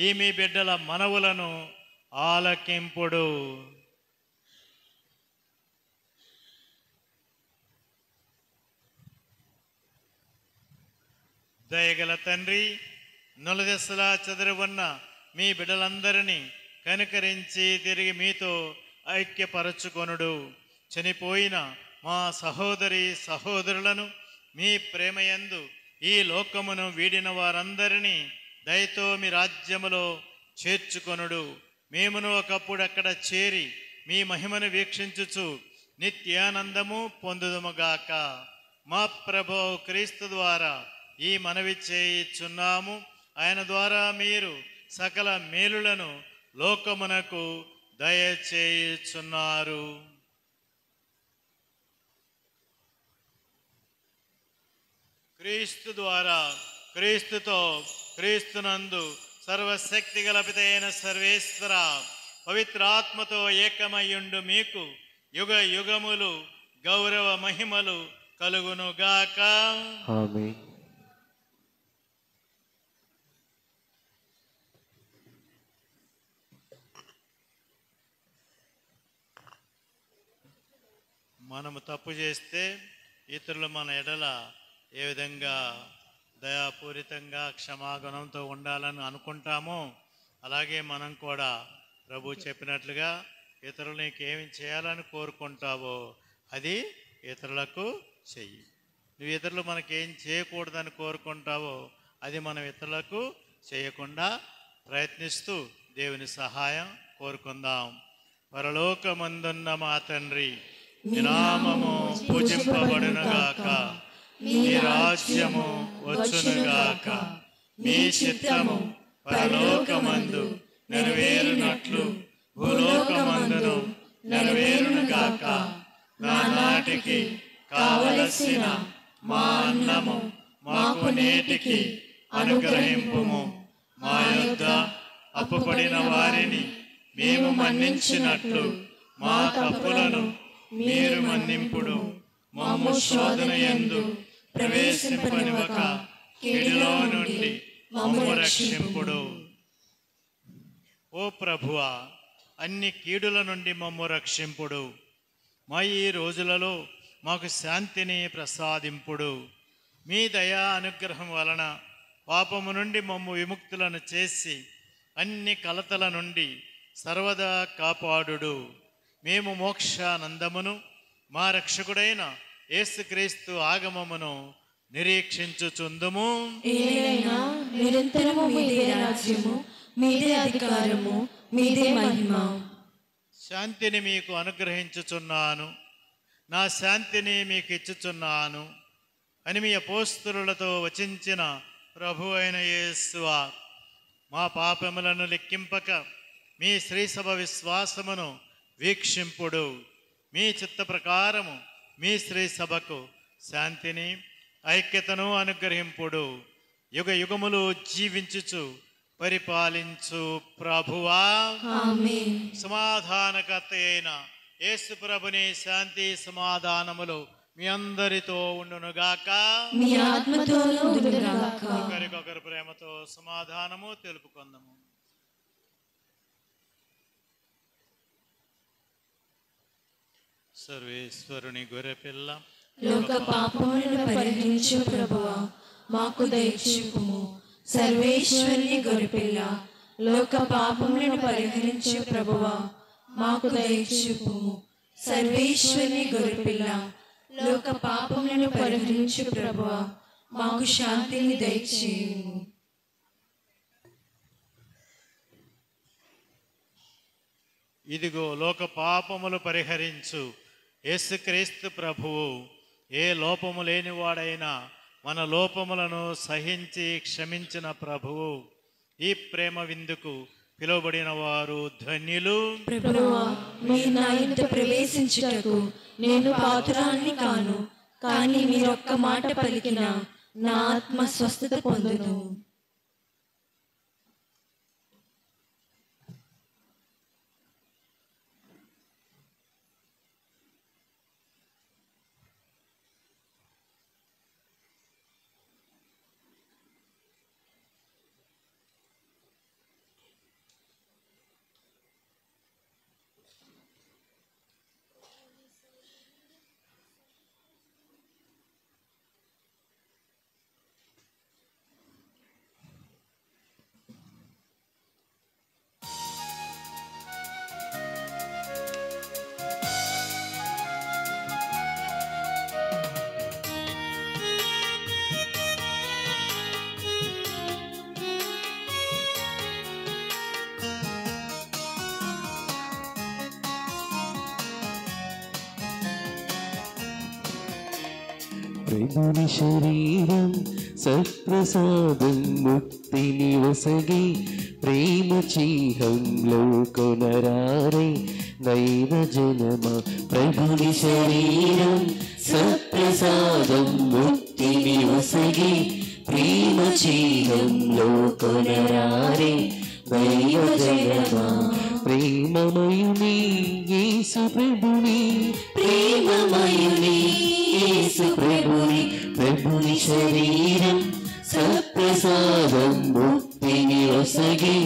ఈ మీ బిడ్డల మనవులను ఆలకింపుడు. దయగల తండ్రి, నలుదెసలా చెదరి ఉన్న మీ బిడ్డలందరినీ కనికరించి తిరిగి మీతో ఐక్యపరచుకొనుడు. చనిపోయిన మా సహోదరి సహోదరులను మీ ప్రేమయందు ఈ లోకమును వీడిన వారందరినీ దయతో మీ రాజ్యములో చేర్చుకొనుడు. మేమును ఒకప్పుడు అక్కడ చేరి మీ మహిమను వీక్షించుచు నిత్యానందము పొందుదుముగాక. మా ప్రభువు క్రీస్తు ద్వారా ఈ మనవి చేయుచున్నాము. ఆయన ద్వారా మీరు సకల మేలులను లోకమునకు దయచేయుచున్నారు. క్రీస్తు ద్వారా క్రీస్తుతో క్రీస్తునందు సర్వశక్తి గలపితైన సర్వేశ్వర పవిత్రాత్మతో ఏకమయ్యుండు మీకు యుగ యుగములు గౌరవ మహిమలు కలుగునుగాక. ఆమేన్. మనము తప్పు చేస్తే ఇతరులు మన ఎడల ఏ విధంగా దయాపూరితంగా క్షమాగుణంతో ఉండాలని అనుకుంటామో అలాగే మనం కూడా ప్రభు చెప్పినట్లుగా ఇతరులు నీకేమి చేయాలని కోరుకుంటావో అది ఇతరులకు చెయ్యి. నువ్వు ఇతరులు మనకేం చేయకూడదని కోరుకుంటావో అది మనం ఇతరులకు చేయకుండా ప్రయత్నిస్తూ దేవుని సహాయం కోరుకుందాం. పరలోకమందున్న మా తండ్రి, నీ నామము పూజింపబడునుగాక, నీ రాజ్యము వచ్చునుగాక, నీ చిత్తము పరలోకమందు నెరవేరునట్లు భూలోకమందును నెరవేరునుగాక. నానాటికి కావలసిన మా అన్నము మాకు నేటికి అనుగ్రహింపుము. మా యొద్ద అప్పుపడిన వారిని మేము మన్నించినట్లు మా తప్పులను మీరు మన్నింపుడు. మమ్ము శోధన యందు ప్రవేశింపనివ్వక కీడులో నుండి మమ్ము రక్షింపుడు. ఓ ప్రభువా, అన్ని కీడుల నుండి మమ్ము రక్షింపుడు. మా ఈ రోజులలో మాకు శాంతిని ప్రసాదింపుడు. మీ దయా అనుగ్రహం వలన పాపము నుండి మమ్ము విముక్తులను చేసి అన్ని కలతల నుండి సర్వదా కాపాడుడు. మేము మోక్షానందమును మా రక్షకుడైన యేసుక్రీస్తు ఆగమమును నిరీక్షించుచుందుము. ఏలైనా నిరంతరము మీదే రాజ్యము, మీదే అధికారము, మీదే మహిమ. శాంతిని మీకు అనుగ్రహించుచున్నాను, నా శాంతిని మీకు ఇచ్చుచున్నాను అని మీ అపోస్తలులతో వచించిన ప్రభు అయిన యేసువా, మా పాపములను లెక్కింపక మీ శ్రీసభ విశ్వాసమును వీక్షింపుడు. మీ చిత్త ప్రకారము మీ శ్రీసభకు శాంతిని ఐక్యతను అనుగ్రహింపుడు. యుగ యుగములు జీవించుచు పరిపాలించు ప్రభువా, సమాధానకర్త అయిన యేసు ప్రభుని శాంతి సమాధానములు మీ అందరితో ఉండునుగాక. మీ ఆత్మతోనూ ఉండునుగాక. ఒకరికొకరు ప్రేమతో సమాధానము తెలుపుకుందాము. సర్వేశ్వరుని గొర్రెపిల్ల, లోక పాపములను పరిహరించు ప్రభువా, మాకు దయచూపుము. సర్వేశ్వరుని గొర్రెపిల్ల, లోక పాపములను పరిహరించు ప్రభువా, మాకు దయచూపుము. సర్వేశ్వరుని గొర్రెపిల్ల, లోక పాపములను పరిహరించు ప్రభువా, మాకు శాంతిని దయచేయుము. ఇదిగో లోక పాపములు పరిహరించు యేసుక్రీస్తు ప్రభువు. ఏ లోపము లేనివాడైనా మన లోపములను సహించి క్షమించిన ప్రభువు. ఈ ప్రేమ విందుకు పిలువబడిన వారు ధన్యులు. ప్రభువా, మీరు నా ఇంట ప్రవేశించుటకు నేను పాత్రురాలిని కాను, కానీ మీరొక్క మాట పలికిన నా ఆత్మ స్వస్థత పొందును. ప్రభుని శరీరం సత్ప్రసాదం ముక్తిని వసగి ప్రేమ చిహ్నంలో కొనరారే దైవ జనమ. ప్రభుని శరీరం సత్ప్రసాదం ముక్తిని వసగి ప్రేమ చిహ్నంలో కొనరారే దైవ జనమ. ప్రేమమయుని యేసు ప్రభుని, ప్రేమమయుని యేసు ప్రభుని, ప్రభుని శరీరం సత్ప్రసాదం ముక్తిని ఒసగి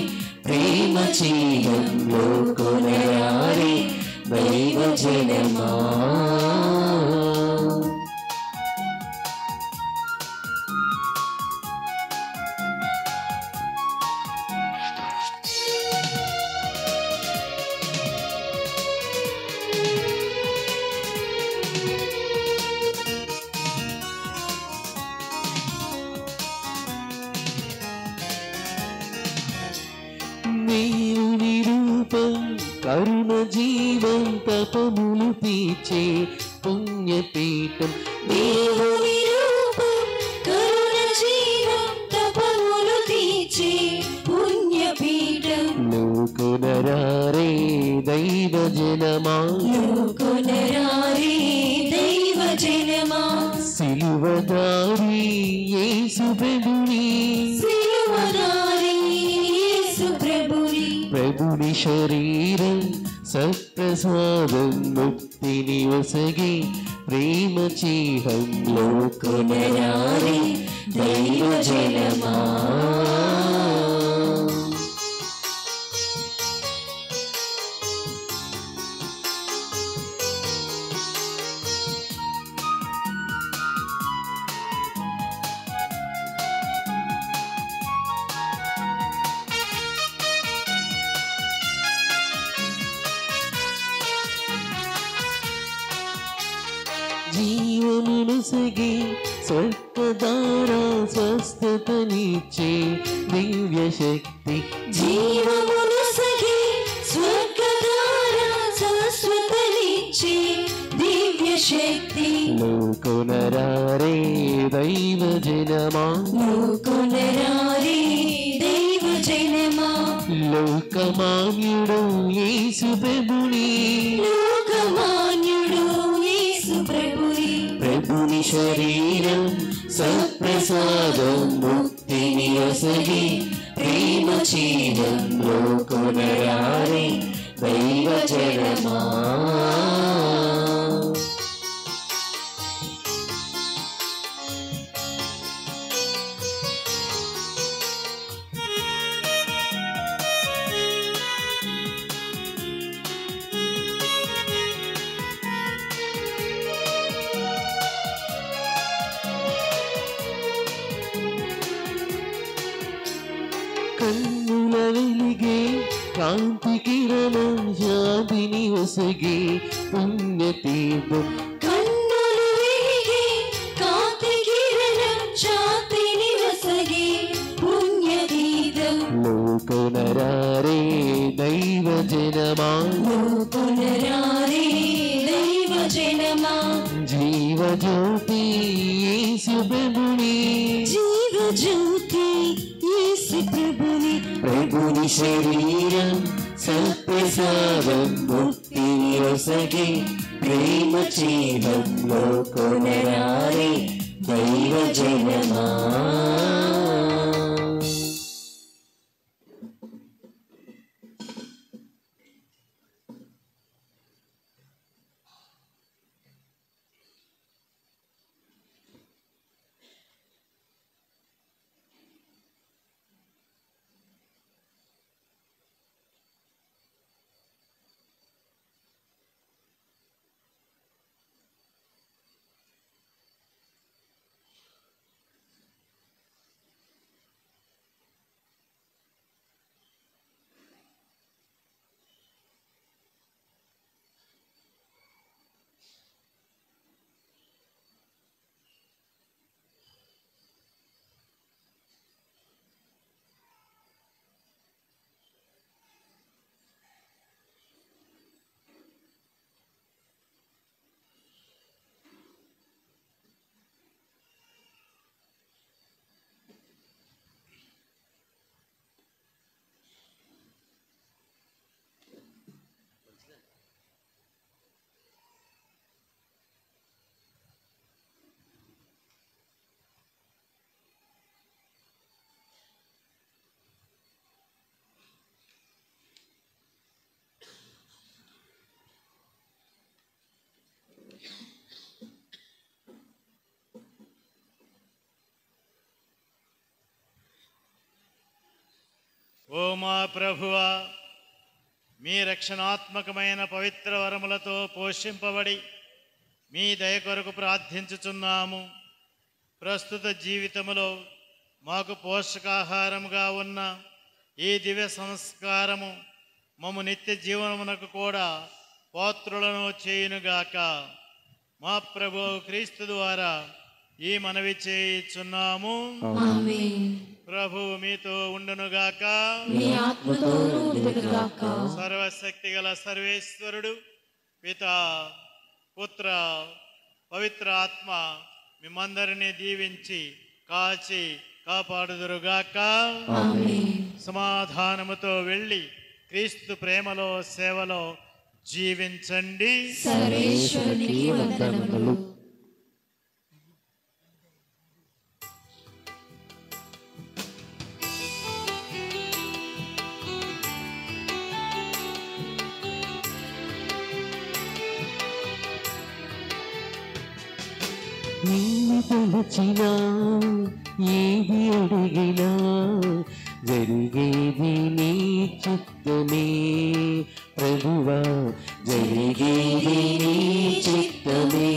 ప్రేమ చిహ్నంలో కొనరారే దైవ జనమా. దేవుని రూపం కరుణ జీవం తపములు తీర్చే పుణ్యపీఠం. దేవుని రూపం కరుణ జీవం తపములు తీర్చే పుణ్యపీఠం. లోకొనరారే దైవ జనమా, లోకొనరారే దైవ జనమా. సిలువదారి యేసు ప్రభుని, సిలువదారి యేసు ప్రభుని, ప్రభుని శరీరం సత్ప్రసాదం ముక్తిని ఒసగి ప్రేమ చిహ్నంలో కొనరారే దైవ జనమా. జీవమును సగి స్వర్గధార స్వస్థతనిచ్చే దివ్య శక్తి. జీవమును సగి స్వర్గధార శాశ్వతనిచ్చే దివ్య శక్తి. లోకొనరారే దైవ జనమా, లోకొనరారే దైవ జనమా లోకమాన్యుడు యేసు ప్రభుని లోకమాన్యుడు యేసు ప్రభుని ప్రభుని శరీరం సత్ప్రసాదం ముక్తిని ఒసగి ప్రేమ చీనంలో కొనరారే దైవ జనమా కన్నుల వెలిగే కాంతి కిరణం శాంతిని ఒసగే పుణ్యతీర్థం కన్నులు వెలిగే కాంతి కిరణం శాంతిని ఒసగే పుణ్యతీర్థం లోకనరారే దైవ జనమా లోకనరారే దైవ జనమా జీవజ్యోతి యేసు ప్రభుని జీవజ్యోతి యేసు ప్రభుని ప్రభుని శరీరం సత్ప్రసాదం ముక్తిని ఒసగే ప్రేమ చీనంలో కొనరారే దైవ జనమా ఓ మా ప్రభువా, మీ రక్షణాత్మకమైన పవిత్ర వరములతో పోషింపబడి మీ దయ కొరకు ప్రార్థించుచున్నాము. ప్రస్తుత జీవితములో మాకు పోషకాహారముగా ఉన్న ఈ దివ్య సంస్కారము మమ్ము నిత్య జీవనమునకు కూడా పాత్రులను చేయునుగాక. మా ప్రభువు క్రీస్తు ద్వారా ఈ మనవి చేయుచున్నాము. ఆమేన్. ప్రభు మీతో ఉండునుగాక. మీ ఆత్మతోనూ ఉండునుగాక. సర్వశక్తి గల సర్వేశ్వరుడు పితా పుత్ర పవిత్ర ఆత్మ మిమ్మందరినీ దీవించి కాచి కాపాడుదురుగాక. ఆమేన్. సమాధానముతో వెళ్ళి క్రీస్తు ప్రేమలో సేవలో జీవించండి. సర్వేశ్వరునికి వందనములు. నిన్ను తలచినా ఏది అడిగినా జరిగేది నీ చిత్తమే ప్రభువా, జరిగేది నీ చిత్తమే.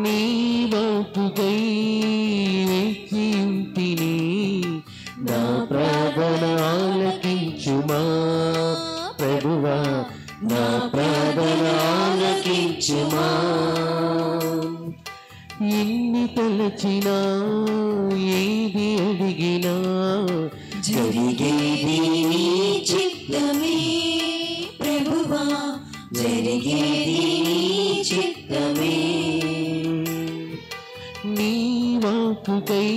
నీ వాక్కుకై వేచి ఉంటిని, నా ప్రార్థన ఆలకించుమా ప్రభువా, నా ప్రార్థన ఆలకించుమా. ఎన్ని తలచినా ఏది అడిగినా జరిగేది నీ చిత్తమే ప్రభువా, జరిగేది నీ చిత్తమే. నీ వాక్కుకై